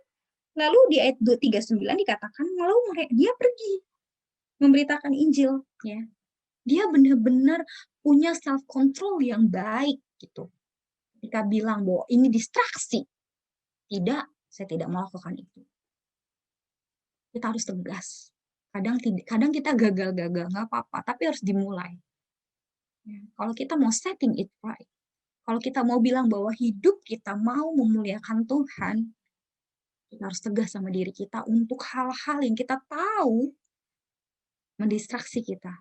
lalu di ayat 39 dikatakan, lalu dia pergi memberitakan Injil ya. Dia benar-benar punya self control yang baik gitu. Ketika bilang bahwa ini distraksi, tidak, saya tidak melakukan itu. Kita harus tegas. Kadang kita gagal-gagal, nggak apa-apa, tapi harus dimulai. Ya, kalau kita mau setting it right, kalau kita mau bilang bahwa hidup kita mau memuliakan Tuhan, kita harus tegas sama diri kita untuk hal-hal yang kita tahu mendistraksi kita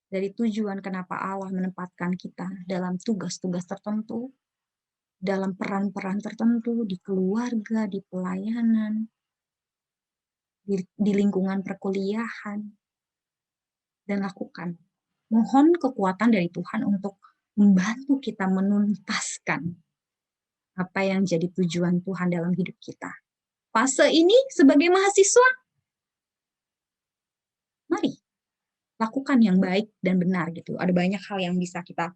dari tujuan kenapa Allah menempatkan kita dalam tugas-tugas tertentu, dalam peran-peran tertentu, di keluarga, di pelayanan, di lingkungan perkuliahan, dan lakukan. Mohon kekuatan dari Tuhan untuk membantu kita menuntaskan apa yang jadi tujuan Tuhan dalam hidup kita. Fase ini sebagai mahasiswa, mari lakukan yang baik dan benar gitu. Ada banyak hal yang bisa kita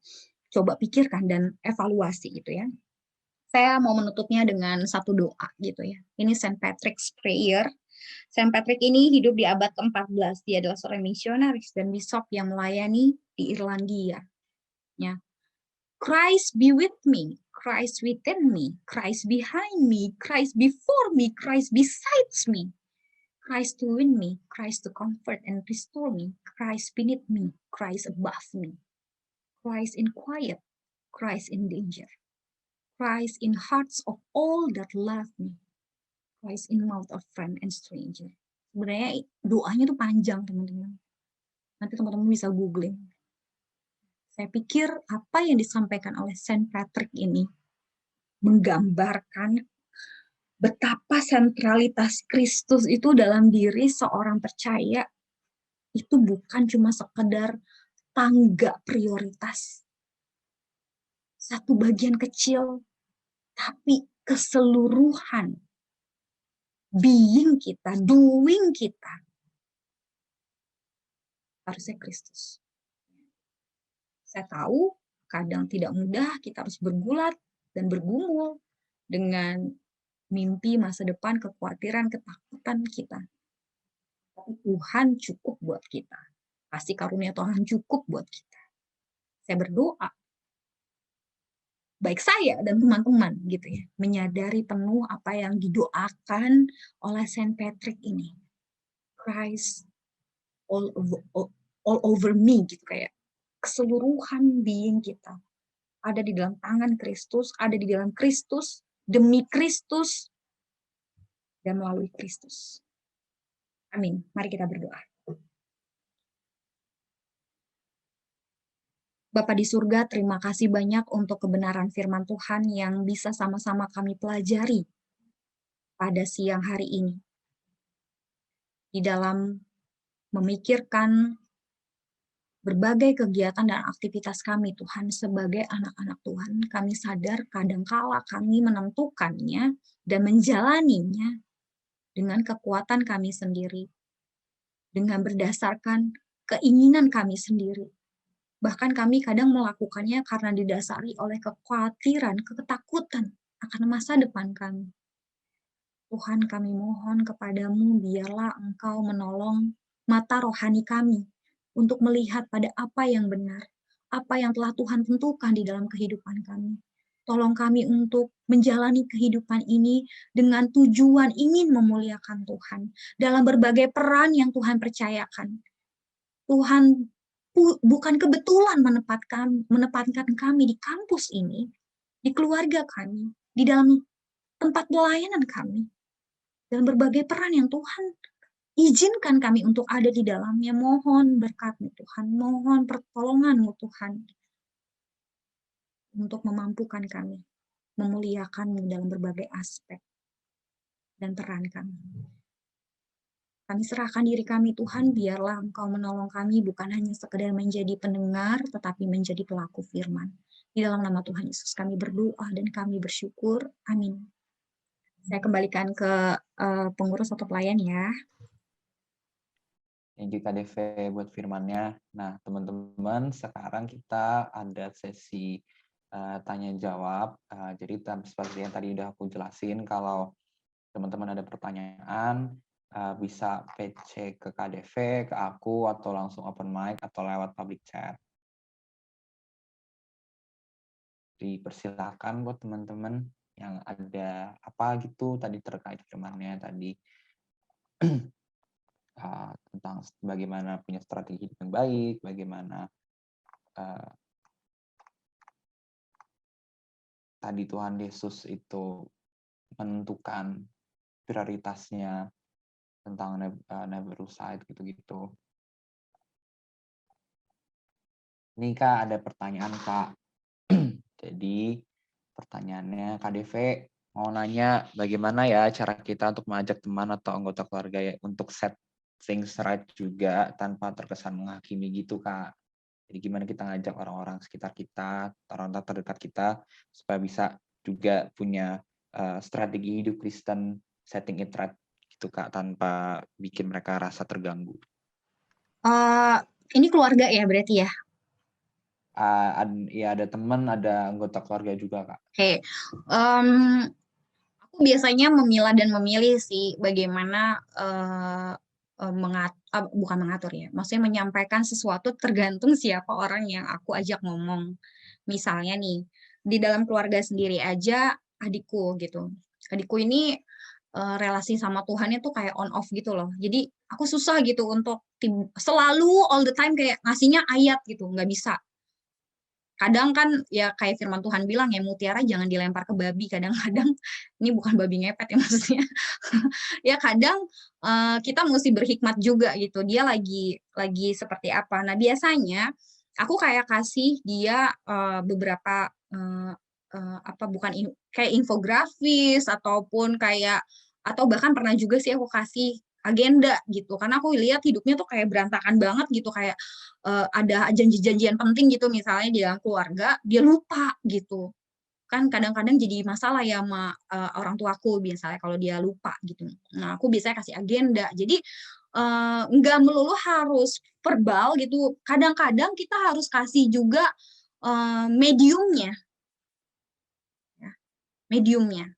coba pikirkan dan evaluasi gitu ya. Saya mau menutupnya dengan satu doa gitu ya. Ini Saint Patrick's Prayer. Saint Patrick ini hidup di abad ke-14. Dia adalah seorang misionaris dan bishop yang melayani di Irlandia. Ya. Christ be with me, Christ within me, Christ behind me, Christ before me, Christ besides me. Christ to win me, Christ to comfort and restore me, Christ beneath me, Christ above me, Christ in quiet, Christ in danger, Christ in hearts of all that love me, Christ in mouth of friend and stranger. Sebenarnya doanya tuh panjang teman-teman. Nanti teman-teman bisa googling. Saya pikir apa yang disampaikan oleh Saint Patrick ini menggambarkan betapa sentralitas Kristus itu dalam diri seorang percaya itu bukan cuma sekedar tangga prioritas. Satu bagian kecil, tapi keseluruhan being kita, doing kita, harusnya Kristus. Saya tahu kadang tidak mudah, kita harus bergulat dan bergumul dengan mimpi masa depan, kekhawatiran, ketakutan kita. Tapi Tuhan cukup buat kita. Kasih karunia Tuhan cukup buat kita. Saya berdoa, baik saya dan teman-teman gitu ya, menyadari penuh apa yang didoakan oleh Saint Patrick ini. Christ all over me gitu, kayak keseluruhan being kita ada di dalam tangan Kristus, ada di dalam Kristus, demi Kristus, dan melalui Kristus. Amin. Mari kita berdoa. Bapa di surga, terima kasih banyak untuk kebenaran firman Tuhan yang bisa sama-sama kami pelajari pada siang hari ini. Di dalam memikirkan berbagai kegiatan dan aktivitas kami, Tuhan, sebagai anak-anak Tuhan, kami sadar kadangkala kami menentukannya dan menjalaninya dengan kekuatan kami sendiri, dengan berdasarkan keinginan kami sendiri. Bahkan kami kadang melakukannya karena didasari oleh kekhawatiran, ketakutan akan masa depan kami. Tuhan, kami mohon kepadamu, biarlah Engkau menolong mata rohani kami untuk melihat pada apa yang benar, apa yang telah Tuhan tentukan di dalam kehidupan kami. Tolong kami untuk menjalani kehidupan ini dengan tujuan ingin memuliakan Tuhan. Dalam berbagai peran yang Tuhan percayakan. Tuhan bukan kebetulan menempatkan kami di kampus ini, di keluarga kami, di dalam tempat pelayanan kami. Dalam berbagai peran yang Tuhan izinkan kami untuk ada di dalamnya. Mohon berkat-Mu Tuhan, mohon pertolongan-Mu Tuhan. Untuk memampukan kami, memuliakan-Mu dalam berbagai aspek dan peran kami. Kami serahkan diri kami Tuhan, biarlah Engkau menolong kami bukan hanya sekedar menjadi pendengar, tetapi menjadi pelaku firman. Di dalam nama Tuhan Yesus kami berdoa dan kami bersyukur. Amin. Saya kembalikan ke pengurus atau pelayan ya. Thank you Kak Deve buat firmannya. Nah, teman-teman, sekarang kita ada sesi tanya jawab. Jadi seperti yang tadi udah aku jelasin, kalau teman-teman ada pertanyaan, bisa PC ke Kak Deve, ke aku, atau langsung open mic, atau lewat public chat. Dipersilakan buat teman-teman yang ada apa gitu tadi terkait firmannya tadi. Tentang bagaimana punya strategi hidup yang baik, bagaimana tadi Tuhan Yesus itu menentukan prioritasnya tentang never suicide gitu-gitu. Ini Kak ada pertanyaan Kak. Jadi pertanyaannya Kak Deve mau nanya bagaimana ya cara kita untuk mengajak teman atau anggota keluarga ya untuk set things right juga tanpa terkesan menghakimi gitu Kak. Jadi gimana kita ngajak orang-orang sekitar kita, orang-orang terdekat kita supaya bisa juga punya strategi hidup Kristen, setting it right gitu Kak, tanpa bikin mereka rasa terganggu. Ini keluarga ya berarti ya? Ya ada teman, ada anggota keluarga juga Kak. Oke. Aku biasanya memilah dan memilih sih bagaimana bukan mengatur ya, maksudnya menyampaikan sesuatu tergantung siapa orang yang aku ajak ngomong. Misalnya nih, di dalam keluarga sendiri aja adikku gitu. Adikku ini relasi sama Tuhannya tuh kayak on off gitu loh. Jadi aku susah gitu untuk selalu all the time kayak ngasihnya ayat gitu, nggak bisa. Kadang kan ya kayak firman Tuhan bilang ya, mutiara jangan dilempar ke babi. Kadang-kadang ini bukan babi ngepet ya maksudnya. Ya kadang kita mesti berhikmat juga gitu. Dia lagi seperti apa. Nah, biasanya aku kayak kasih dia beberapa kayak infografis ataupun kayak atau bahkan pernah juga sih aku kasih agenda gitu. Karena aku lihat hidupnya tuh kayak berantakan banget gitu, kayak ada janji-janjian penting gitu misalnya di dalam keluarga, dia lupa gitu. Kan kadang-kadang jadi masalah ya sama orang tuaku biasanya kalau dia lupa gitu. Nah, aku biasanya kasih agenda. Jadi nggak melulu harus verbal gitu. Kadang-kadang kita harus kasih juga mediumnya, ya, mediumnya.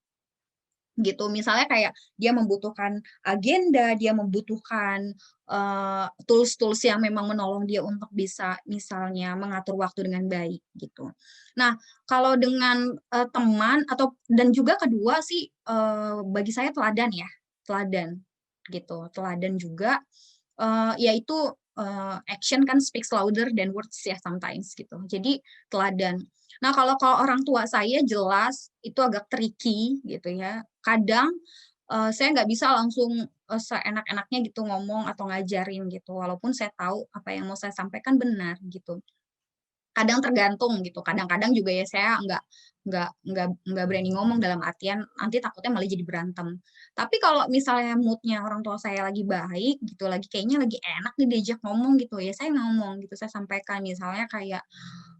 Gitu. Misalnya kayak dia membutuhkan agenda, dia membutuhkan tools-tools yang memang menolong dia untuk bisa misalnya mengatur waktu dengan baik gitu. Nah, kalau dengan teman dan juga kedua sih bagi saya teladan ya, teladan gitu. Teladan juga yaitu action kan speaks louder than words ya sometimes gitu. Jadi teladan. Nah, kalau orang tua saya jelas itu agak tricky gitu ya. Kadang saya nggak bisa langsung seenak-enaknya gitu ngomong atau ngajarin gitu, walaupun saya tahu apa yang mau saya sampaikan benar gitu. Kadang tergantung gitu, kadang-kadang juga ya saya nggak berani ngomong dalam artian nanti takutnya malah jadi berantem. Tapi kalau misalnya mood-nya orang tua saya lagi baik gitu, kayaknya lagi enak nih diajak ngomong gitu, ya saya ngomong gitu, saya sampaikan misalnya kayak,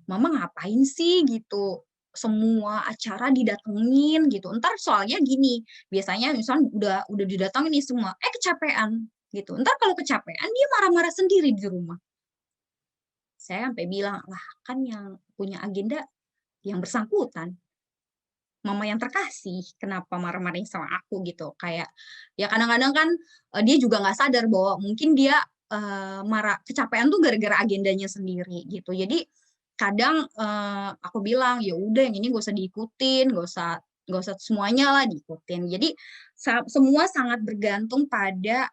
"Mama ngapain sih?" gitu, "semua acara didatengin," gitu. Entar soalnya gini, biasanya misalnya udah didatengin nih semua, kecapean gitu. Entar kalau kecapean dia marah-marah sendiri di rumah. Saya sampai bilang, "Lah kan yang punya agenda yang bersangkutan, mama yang terkasih, kenapa marah-marahin sama aku?" Gitu. Kayak, ya kadang-kadang kan, dia juga nggak sadar bahwa mungkin dia, marah kecapean tuh gara-gara agendanya sendiri gitu. Jadi, kadang aku bilang ya udah yang ini gak usah diikutin, gak usah semuanya lah diikutin. Jadi semua sangat bergantung pada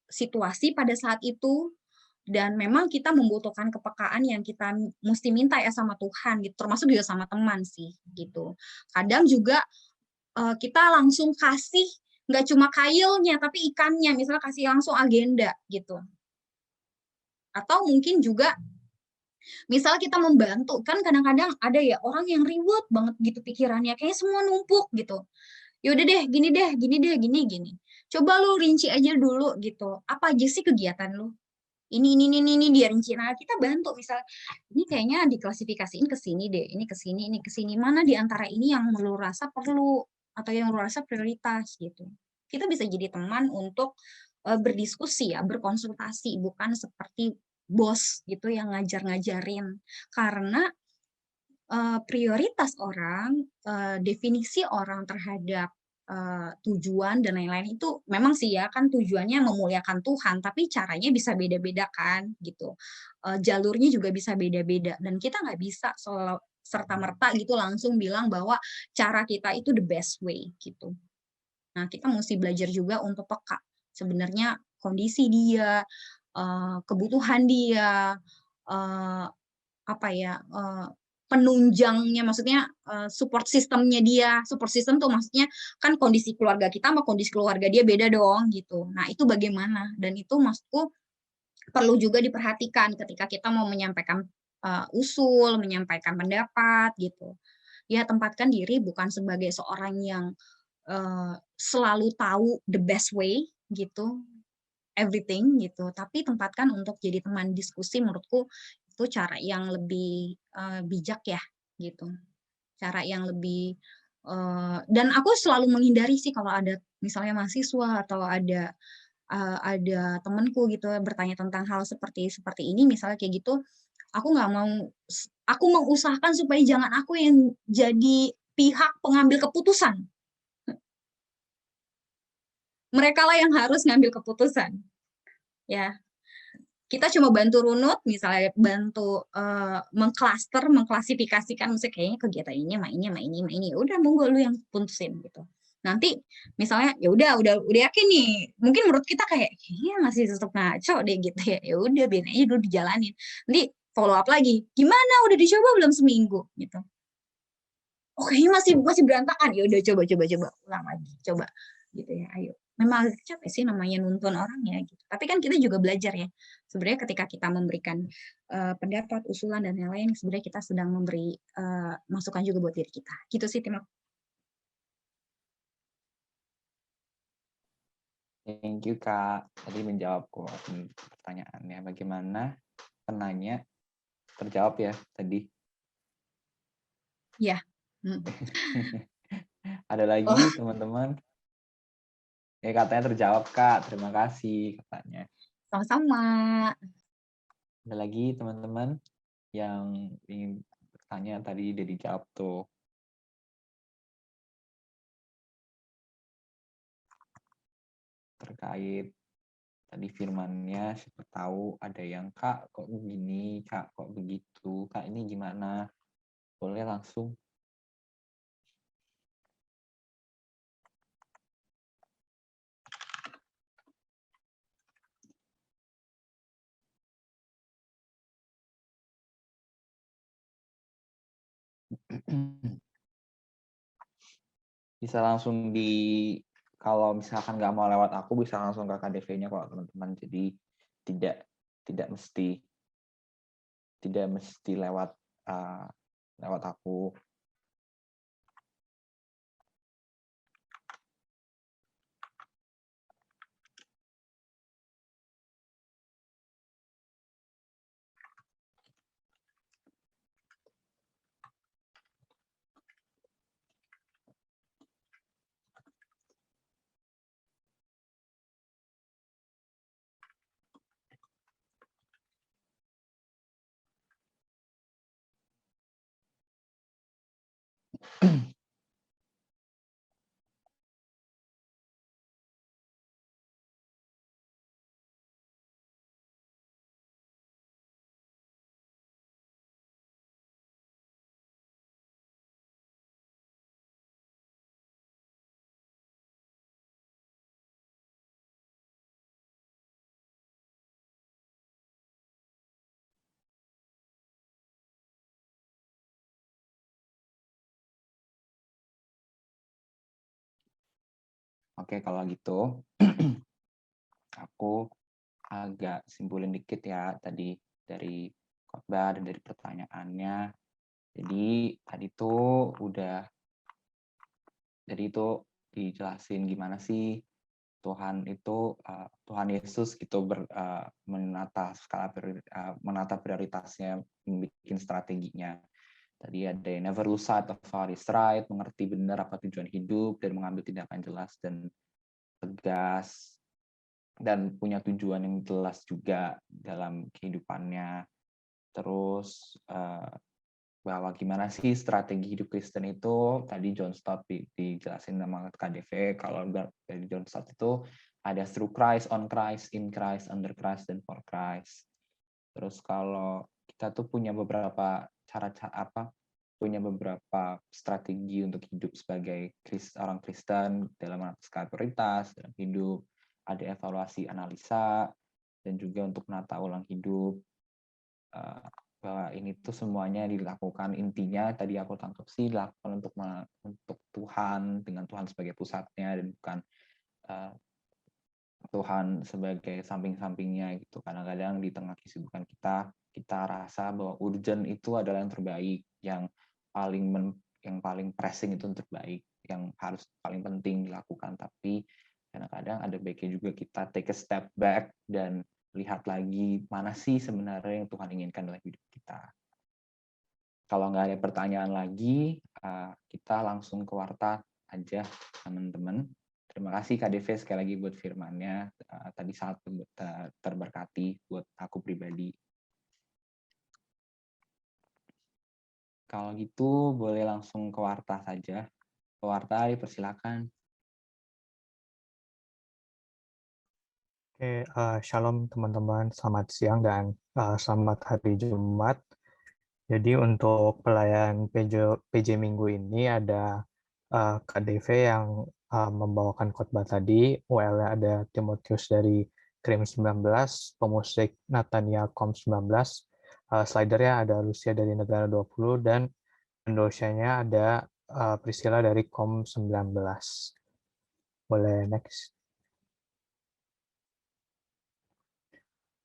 situasi pada saat itu, dan memang kita membutuhkan kepekaan yang kita mesti minta ya sama Tuhan gitu, termasuk juga sama teman sih gitu. Kadang juga kita langsung kasih nggak cuma kailnya tapi ikannya, misalnya kasih langsung agenda gitu. Atau mungkin juga misal kita membantu, kan kadang-kadang ada ya orang yang ribet banget gitu pikirannya, kayaknya semua numpuk gitu. Ya udah deh, gini deh, gini deh, gini. Coba lu rinci aja dulu gitu. Apa aja sih kegiatan lu? Ini dia rinci. Nah, kita bantu misal ini kayaknya diklasifikasiin ke sini deh, ini ke sini, ini ke sini. Mana di antara ini yang lu rasa perlu atau yang lu rasa prioritas gitu. Kita bisa jadi teman untuk berdiskusi ya, berkonsultasi, bukan seperti bos gitu yang ngajar-ngajarin. Karena prioritas orang, definisi orang terhadap tujuan dan lain-lain itu memang sih ya kan tujuannya memuliakan Tuhan, tapi caranya bisa beda-beda kan gitu. Jalurnya juga bisa beda-beda dan kita nggak bisa serta-merta gitu langsung bilang bahwa cara kita itu the best way gitu. Nah, kita mesti belajar juga untuk peka. Sebenarnya kondisi dia, kebutuhan dia, apa ya, penunjangnya, maksudnya support system-nya dia. Support system tuh maksudnya kan kondisi keluarga kita sama kondisi keluarga dia beda dong gitu. Nah, itu bagaimana? Dan itu maksudku perlu juga diperhatikan ketika kita mau menyampaikan usul, menyampaikan pendapat gitu. Ya tempatkan diri bukan sebagai seorang yang selalu tahu the best way gitu, everything gitu, tapi tempatkan untuk jadi teman diskusi, menurutku itu cara yang lebih bijak ya gitu, cara yang lebih dan aku selalu menghindari sih kalau ada misalnya mahasiswa atau ada temanku gitu bertanya tentang hal seperti ini misalnya kayak gitu, aku nggak mau, aku mengusahakan supaya jangan aku yang jadi pihak pengambil keputusan. Mereka lah yang harus ngambil keputusan. Ya, kita cuma bantu runut, misalnya bantu mengklaster, mengklasifikasikan, misalnya kayaknya kegiatan ini sama ini, sama ini, sama ini. Udah monggo lu yang putusin gitu. Nanti misalnya ya udah yakin nih. Mungkin menurut kita kayak kayaknya masih tetap ngaco deh gitu ya. Ya udah biarin aja dulu dijalanin. Nanti follow up lagi. Gimana? Udah dicoba belum seminggu gitu. Oh kayaknya masih berantakan. Ya udah coba ulang lagi. Coba gitu ya. Ayo. Memang agak capek sih namanya nuntun orang ya gitu. Tapi kan kita juga belajar ya. Sebenarnya ketika kita memberikan pendapat, usulan dan lain-lain, sebenarnya kita sedang memberi masukan juga buat diri kita. Gitu sih tim. Thank you, Kak. Tadi menjawab kok pertanyaannya. Bagaimana penanya terjawab ya tadi? Iya. Ada lagi Oh, teman-teman? Ya katanya terjawab, Kak. Terima kasih katanya. sama-sama. Ada lagi teman-teman yang ingin bertanya tadi udah dijawab tuh. Terkait tadi firmannya, siapa tahu ada yang Kak kok begini, Kak kok begitu, Kak ini gimana? Boleh langsung. Bisa langsung kalau misalkan nggak mau lewat aku bisa langsung ke KDV-nya kok teman-teman. Jadi tidak tidak mesti lewat aku. Oke, kalau gitu aku agak simpulin dikit ya tadi dari khotbah dan dari pertanyaannya. Jadi tadi tuh udah dijelasin gimana sih Tuhan Yesus gitu menata prioritasnya, bikin strateginya. Tadi ada yang never lose sight of what is right, mengerti benar apa tujuan hidup dan mengambil tindakan jelas dan tegas dan punya tujuan yang jelas juga dalam kehidupannya. Terus bahwa gimana sih strategi hidup Kristen itu, tadi John Stott dijelasin sama KDV, kalau dari John Stott itu ada through Christ, on Christ, in Christ, under Christ, dan for Christ. Terus kalau kita tuh punya beberapa punya beberapa strategi untuk hidup sebagai orang Kristen dalam menata skala prioritas dalam hidup, ada evaluasi analisa, dan juga untuk menata ulang hidup. Bahwa ini tuh semuanya dilakukan, intinya tadi aku tangkap sih dilakukan untuk Tuhan, dengan Tuhan sebagai pusatnya dan bukan Tuhan sebagai samping-sampingnya gitu. Kadang-kadang di tengah kesibukan kita rasa bahwa urgent itu adalah yang terbaik, yang paling pressing itu yang terbaik, yang harus paling penting dilakukan. Tapi kadang-kadang ada baiknya juga kita take a step back dan lihat lagi mana sih sebenarnya yang Tuhan inginkan dalam hidup kita. Kalau nggak ada pertanyaan lagi, kita langsung ke warta aja, teman-teman. Terima kasih Kak Deve sekali lagi buat firman-nya. Tadi sangat terberkati buat aku pribadi. Kalau gitu, boleh langsung ke warta saja. Ke warta, dipersilakan. Oke, shalom teman-teman, selamat siang dan selamat hari Jumat. Jadi untuk pelayan PJ Minggu ini ada KDV yang membawakan khotbah tadi, UL ada Timotius dari Krim 19, pemusik Natania Kom 19, slidernya ada Lucia dari Negara 20, dan pendosanya ada Priscilla dari Kom 19. Boleh next.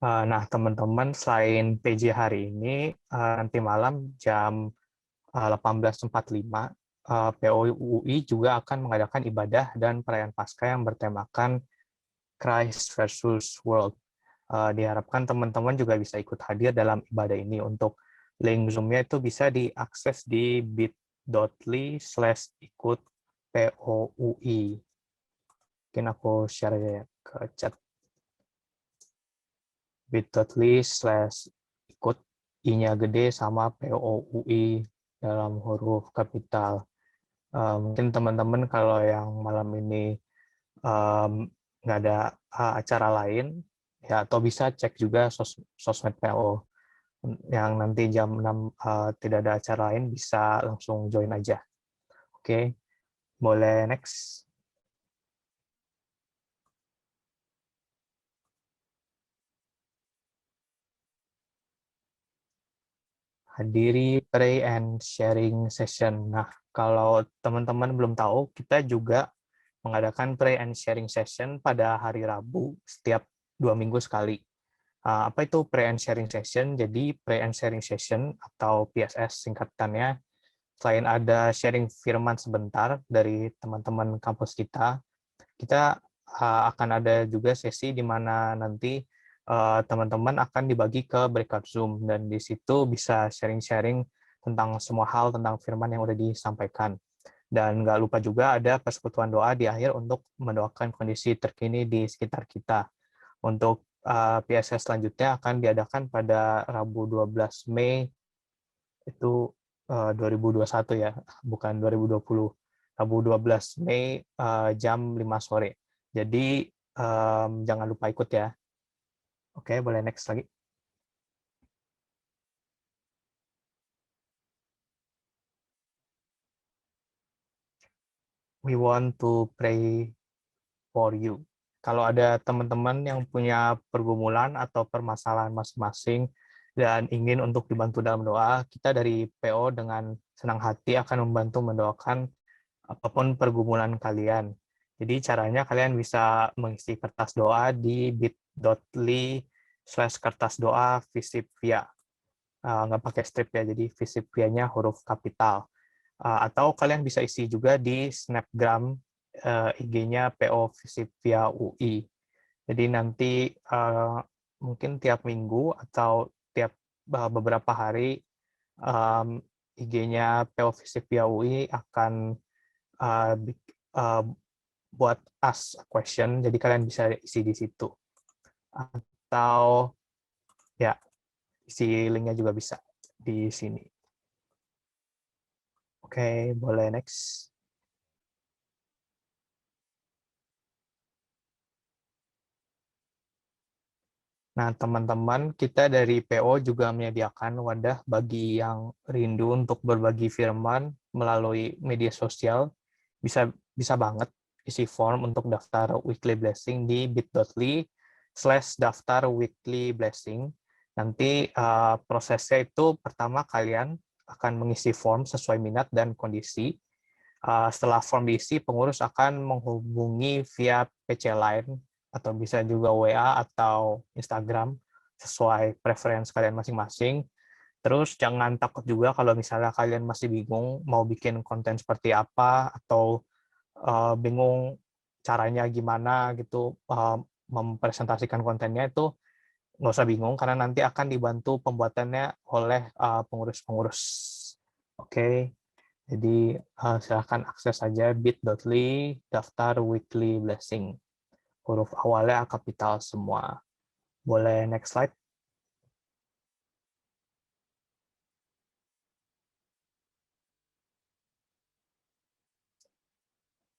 Nah, teman-teman, selain PJ hari ini, nanti malam jam 18.45, POUI juga akan mengadakan ibadah dan perayaan Paskah yang bertemakan Christ versus World. Diharapkan teman-teman juga bisa ikut hadir dalam ibadah ini. Untuk link Zoom-nya itu bisa diakses di bit.ly/ikut POUI. Mungkin aku share ke chat. bit.ly/ikut I-nya gede sama POUI dalam huruf kapital. Mungkin teman-teman kalau yang malam ini nggak ada acara lain, ya atau bisa cek juga sosmed PO yang nanti jam 6 tidak ada acara lain, bisa langsung join aja. Oke, boleh next. Hadiri pray and sharing session. Nah, kalau teman-teman belum tahu, kita juga mengadakan pray and sharing session pada hari Rabu setiap 2 minggu sekali. Apa itu pray and sharing session? Jadi pray and sharing session atau PSS singkatannya, selain ada sharing firman sebentar dari teman-teman kampus kita akan ada juga sesi di mana nanti teman-teman akan dibagi ke breakout Zoom, dan di situ bisa sharing-sharing tentang semua hal tentang firman yang udah disampaikan. Dan nggak lupa juga ada persekutuan doa di akhir untuk mendoakan kondisi terkini di sekitar kita. Untuk PSS selanjutnya akan diadakan pada Rabu 12 Mei, itu 2021 ya, bukan 2020. Rabu 12 Mei jam 5 sore. Jadi jangan lupa ikut ya. Oke, boleh next lagi. We want to pray for you. Kalau ada teman-teman yang punya pergumulan atau permasalahan masing-masing dan ingin untuk dibantu dalam doa, kita dari PO dengan senang hati akan membantu mendoakan apapun pergumulan kalian. Jadi caranya kalian bisa mengisi kertas doa di bit.ly/kertasdoa visipvia. Nggak pakai strip ya, jadi visipvia-nya huruf kapital. Atau kalian bisa isi juga di Snapgram IG-nya PO Visipvia UI. Jadi nanti mungkin tiap minggu atau tiap beberapa hari IG-nya PO Visipvia UI akan buat ask question, jadi kalian bisa isi di situ. Atau ya, isi linknya juga bisa di sini. Oke, boleh next. Nah, teman-teman, kita dari PO juga menyediakan wadah bagi yang rindu untuk berbagi firman melalui media sosial. Bisa banget isi form untuk daftar weekly blessing di bit.ly/daftar weekly blessing. Nanti prosesnya itu pertama kalian akan mengisi form sesuai minat dan kondisi. Setelah form diisi, pengurus akan menghubungi via PC Line atau bisa juga WA atau Instagram sesuai preferensi kalian masing-masing. Terus jangan takut juga kalau misalnya kalian masih bingung mau bikin konten seperti apa atau bingung caranya gimana gitu mempresentasikan kontennya, itu nggak usah bingung karena nanti akan dibantu pembuatannya oleh pengurus-pengurus. Oke. Jadi silahkan akses saja bit.ly daftar weekly blessing. Huruf awalnya kapital semua. Boleh next slide?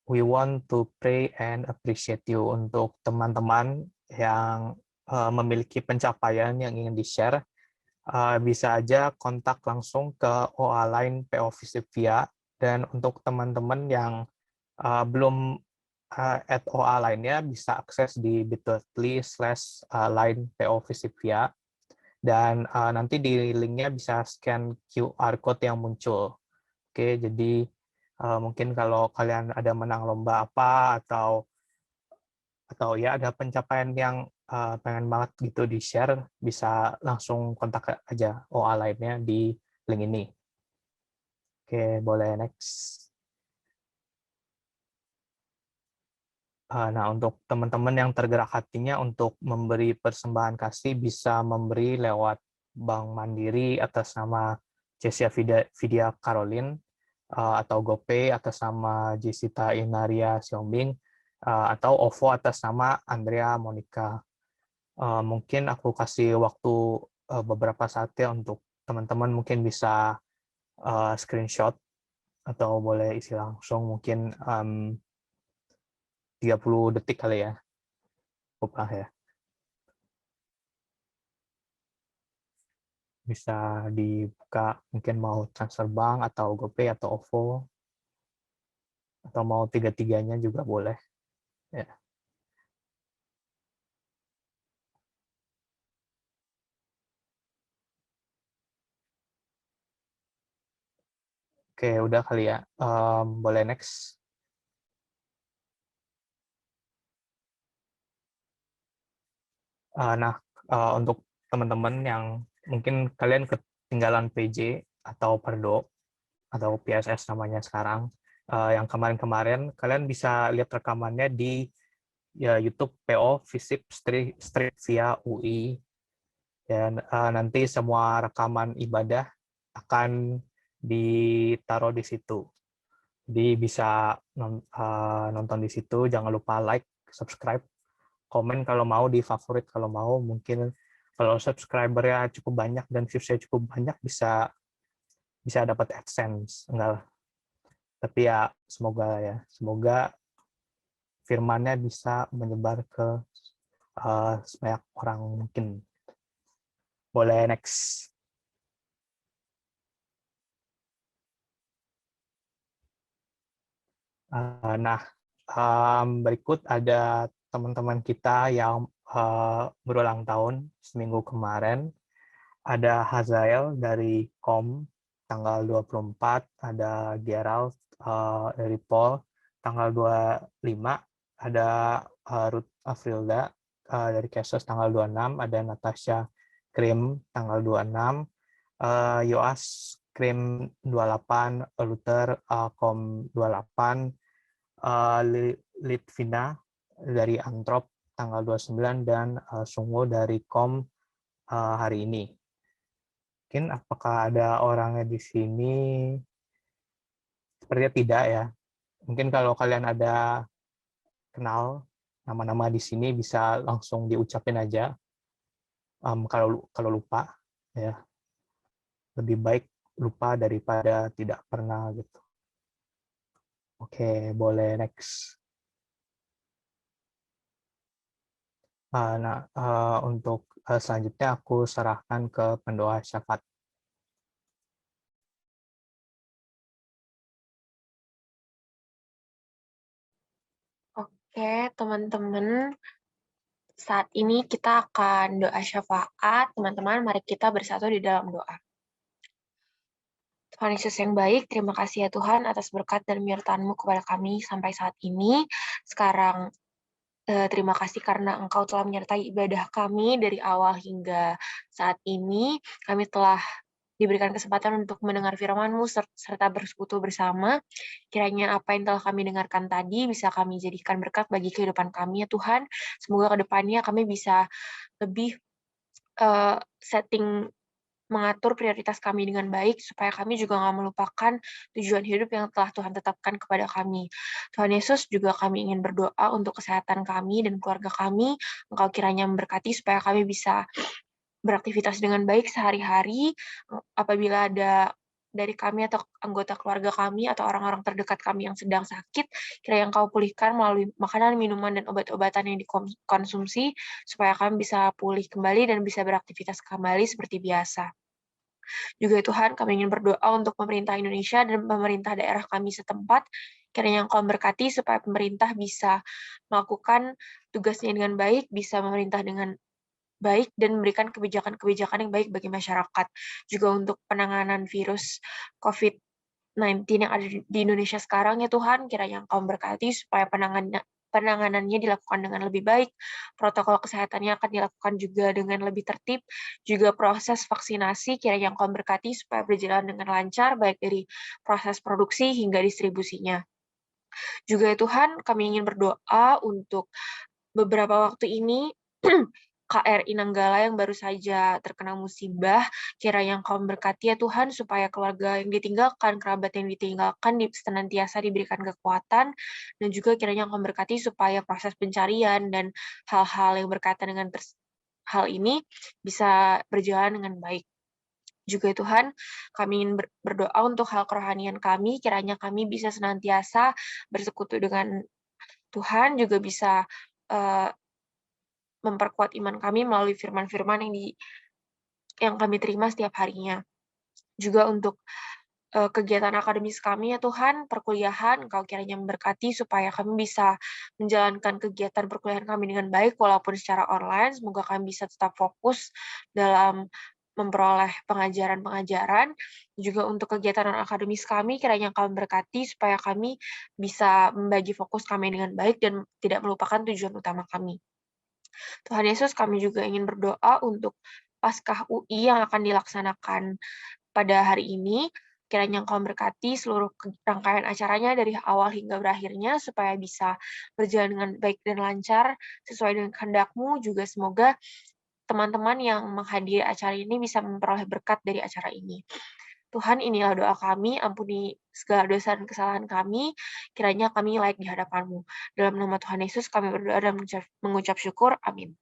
We want to pray and appreciate you. Untuk teman-teman yang memiliki pencapaian yang ingin di-share, bisa aja kontak langsung ke OA Line PO Visipvia. Dan untuk teman-teman yang belum add OA lainnya, bisa akses di bit.ly/line PO Visipvia. Dan nanti di linknya bisa scan QR code yang muncul. Oke, jadi mungkin kalau kalian ada menang lomba apa atau ya ada pencapaian yang pengen banget gitu di-share, bisa langsung kontak aja OA lainnya di link ini. Oke, boleh next. Nah, untuk teman-teman yang tergerak hatinya untuk memberi persembahan kasih, bisa memberi lewat Bank Mandiri atas nama Jessia Vidya Caroline, atau GoPay atas nama Jessita Inaria Siombing, atau OVO atas nama Andrea Monica. Mungkin aku kasih waktu beberapa saat ya untuk teman-teman mungkin bisa screenshot atau boleh isi langsung, mungkin 30 detik kali ya. Cukup lah ya. Bisa dibuka, mungkin mau transfer bank atau GoPay atau OVO, atau mau tiga-tiganya juga boleh. Ya. Oke, udah kali ya. Boleh next. Nah, untuk teman-teman yang mungkin kalian ketinggalan PJ atau Perdo atau PSS namanya sekarang, yang kemarin-kemarin, kalian bisa lihat rekamannya di YouTube PO Visip Street via UI. Dan nanti semua rekaman ibadah akan ditaruh di situ. Jadi bisa nonton di situ. Jangan lupa like, subscribe, komen kalau mau, di favorit kalau mau. Mungkin kalau subscriber-nya cukup banyak dan views-nya cukup banyak, bisa dapat AdSense. Enggak lah. Tapi ya semoga firman-nya bisa menyebar ke sebanyak orang mungkin. Boleh next. Nah, berikut ada teman-teman kita yang berulang tahun seminggu kemarin. Ada Hazael dari KOM tanggal 24, ada Gerald dari POL tanggal 25, ada Ruth Afrilda dari Kesos tanggal 26, ada Natasha Krim tanggal 26, Yoas Krim 28, Luther Kom 28, Litvina dari Antrop tanggal 29, dan Sungo dari Kom hari ini. Mungkin apakah ada orangnya di sini? Sepertinya tidak ya. Mungkin kalau kalian ada kenal nama-nama di sini bisa langsung diucapin aja. Kalau lupa ya, lebih baik lupa daripada tidak pernah gitu. Oke, boleh next. Untuk selanjutnya aku serahkan ke pendoa syafaat. Oke, teman-teman, saat ini kita akan doa syafaat. Teman-teman, mari kita bersatu di dalam doa. Tuhan Yesus yang baik, terima kasih ya Tuhan atas berkat dan menyertaan-Mu kepada kami sampai saat ini. Sekarang, terima kasih karena Engkau telah menyertai ibadah kami dari awal hingga saat ini. Kami telah diberikan kesempatan untuk mendengar firman-Mu serta bersekutu bersama. Kiranya apa yang telah kami dengarkan tadi bisa kami jadikan berkat bagi kehidupan kami ya Tuhan. Semoga ke depannya kami bisa lebih setting mengatur prioritas kami dengan baik, supaya kami juga nggak melupakan tujuan hidup yang telah Tuhan tetapkan kepada kami. Tuhan Yesus, juga kami ingin berdoa untuk kesehatan kami dan keluarga kami. Engkau kiranya memberkati supaya kami bisa beraktivitas dengan baik sehari-hari. Apabila ada dari kami atau anggota keluarga kami atau orang-orang terdekat kami yang sedang sakit, kiranya Engkau pulihkan melalui makanan, minuman, dan obat-obatan yang dikonsumsi, supaya kami bisa pulih kembali dan bisa beraktivitas kembali seperti biasa. Juga Tuhan, kami ingin berdoa untuk pemerintah Indonesia dan pemerintah daerah kami setempat, kiranya Engkau berkati supaya pemerintah bisa melakukan tugasnya dengan baik, bisa memerintah dengan baik, dan memberikan kebijakan-kebijakan yang baik bagi masyarakat. Juga untuk penanganan virus COVID-19 yang ada di Indonesia sekarang, ya Tuhan, kiranya Engkau berkati supaya penanganannya dilakukan dengan lebih baik, protokol kesehatannya akan dilakukan juga dengan lebih tertib, juga proses vaksinasi kiranya Engkau berkati supaya berjalan dengan lancar, baik dari proses produksi hingga distribusinya. Juga ya Tuhan, kami ingin berdoa untuk beberapa waktu ini KRI Nanggala yang baru saja terkena musibah, kiranya Engkau memberkati ya Tuhan, supaya keluarga yang ditinggalkan, kerabat yang ditinggalkan senantiasa diberikan kekuatan, dan juga kiranya Engkau memberkati supaya proses pencarian dan hal-hal yang berkaitan dengan hal ini bisa berjalan dengan baik. Juga Tuhan, kami ingin berdoa untuk hal kerohanian kami, kiranya kami bisa senantiasa bersekutu dengan Tuhan, juga bisa memperkuat iman kami melalui firman-firman yang kami terima setiap harinya. Juga untuk kegiatan akademis kami ya Tuhan, perkuliahan, Engkau kiranya memberkati supaya kami bisa menjalankan kegiatan perkuliahan kami dengan baik walaupun secara online. Semoga kami bisa tetap fokus dalam memperoleh pengajaran-pengajaran. Juga untuk kegiatan akademis kami, kiranya Engkau memberkati supaya kami bisa membagi fokus kami dengan baik dan tidak melupakan tujuan utama kami. Tuhan Yesus, kami juga ingin berdoa untuk Paskah UI yang akan dilaksanakan pada hari ini. Kiranya Engkau memberkati seluruh rangkaian acaranya dari awal hingga berakhirnya, supaya bisa berjalan dengan baik dan lancar, sesuai dengan kehendak-Mu. Juga semoga teman-teman yang menghadiri acara ini bisa memperoleh berkat dari acara ini. Tuhan, inilah doa kami, ampuni segala dosa dan kesalahan kami, kiranya kami layak di hadapan-Mu. Dalam nama Tuhan Yesus kami berdoa dan mengucap syukur. Amin.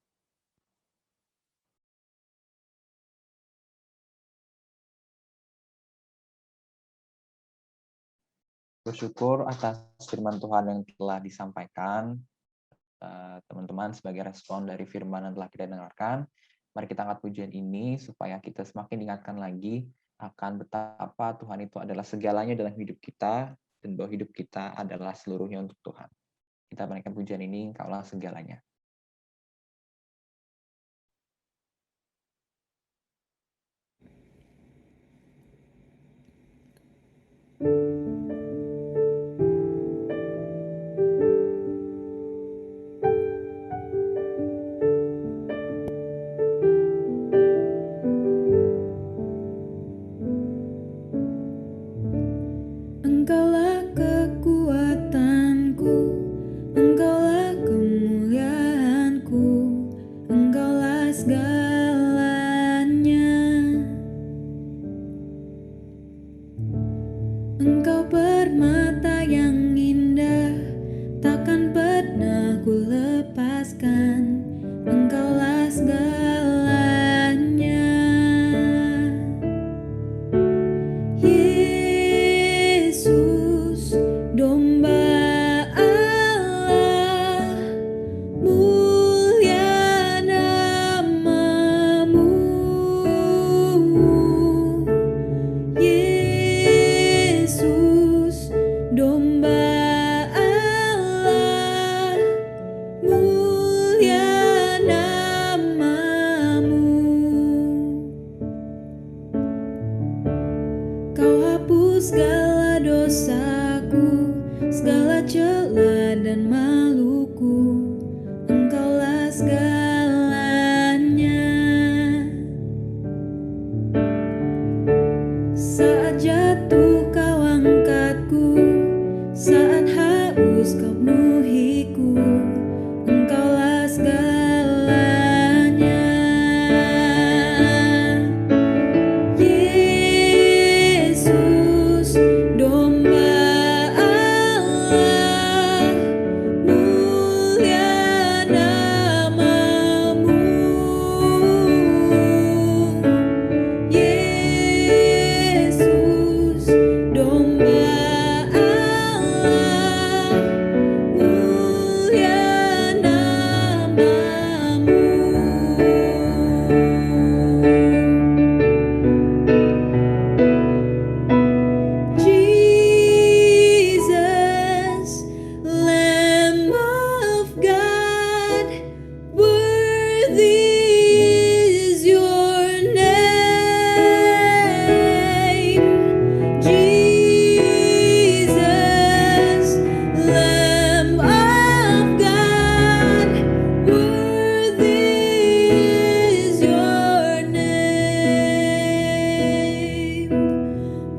Bersyukur atas firman Tuhan yang telah disampaikan. Teman-teman, sebagai respon dari firman yang telah kita dengarkan, mari kita angkat pujian ini supaya kita semakin diingatkan lagi akan betapa Tuhan itu adalah segalanya dalam hidup kita, dan bahwa hidup kita adalah seluruhnya untuk Tuhan. Kita menaikkan pujian ini, Engkaulah segalanya. Engkau permata yang indah, takkan pernah ku lepaskan. Engkaulah segalanya. Yesus, domba Allah, mulia namamu. Yesus, domba Allah, mulia namamu. Kau hapus segala dosaku, segala celah dan maluku. Engkaulah segalanya. Saat jatuh kau angkatku, saat haus kau penuhiku. Engkaulah segalanya. Yesus, domba Allah, mulia namamu. Yesus, domba Allah, mulia namamu. Jesus, Lamb of God, worthy is your name. Jesus, Lamb of God, worthy is your name.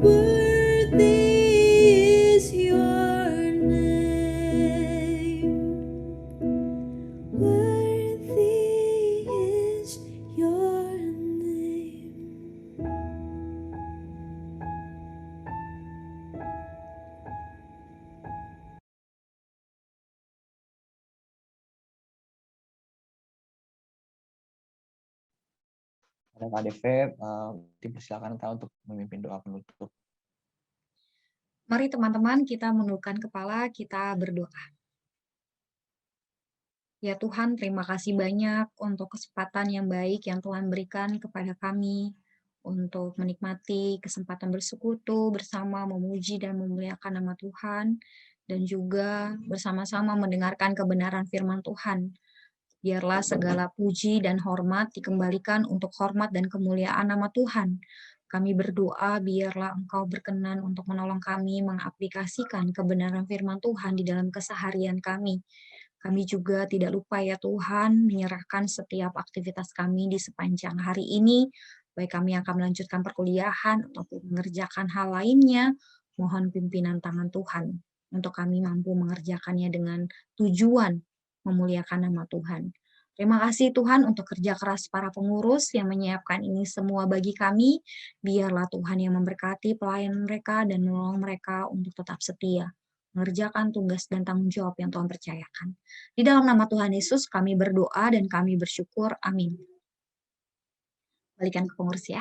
Worthy is your name. Worthy is your name. Ada Kak DV, dipersilakan Kak untuk memimpin doa penutup. Mari teman-teman kita menundukkan kepala, kita berdoa. Ya Tuhan, terima kasih banyak untuk kesempatan yang baik yang Tuhan berikan kepada kami untuk menikmati kesempatan bersekutu bersama, memuji dan memuliakan nama Tuhan, dan juga bersama-sama mendengarkan kebenaran firman Tuhan. Biarlah segala puji dan hormat dikembalikan untuk hormat dan kemuliaan nama Tuhan. Kami berdoa biarlah Engkau berkenan untuk menolong kami mengaplikasikan kebenaran firman Tuhan di dalam keseharian kami. Kami juga tidak lupa ya Tuhan menyerahkan setiap aktivitas kami di sepanjang hari ini, baik kami akan melanjutkan perkuliahan ataupun mengerjakan hal lainnya, mohon pimpinan tangan Tuhan untuk kami mampu mengerjakannya dengan tujuan memuliakan nama Tuhan. Terima kasih Tuhan untuk kerja keras para pengurus yang menyiapkan ini semua bagi kami. Biarlah Tuhan yang memberkati pelayan mereka dan menolong mereka untuk tetap setia mengerjakan tugas dan tanggung jawab yang Tuhan percayakan. Di dalam nama Tuhan Yesus kami berdoa dan kami bersyukur. Amin. Balikan ke pengurus ya.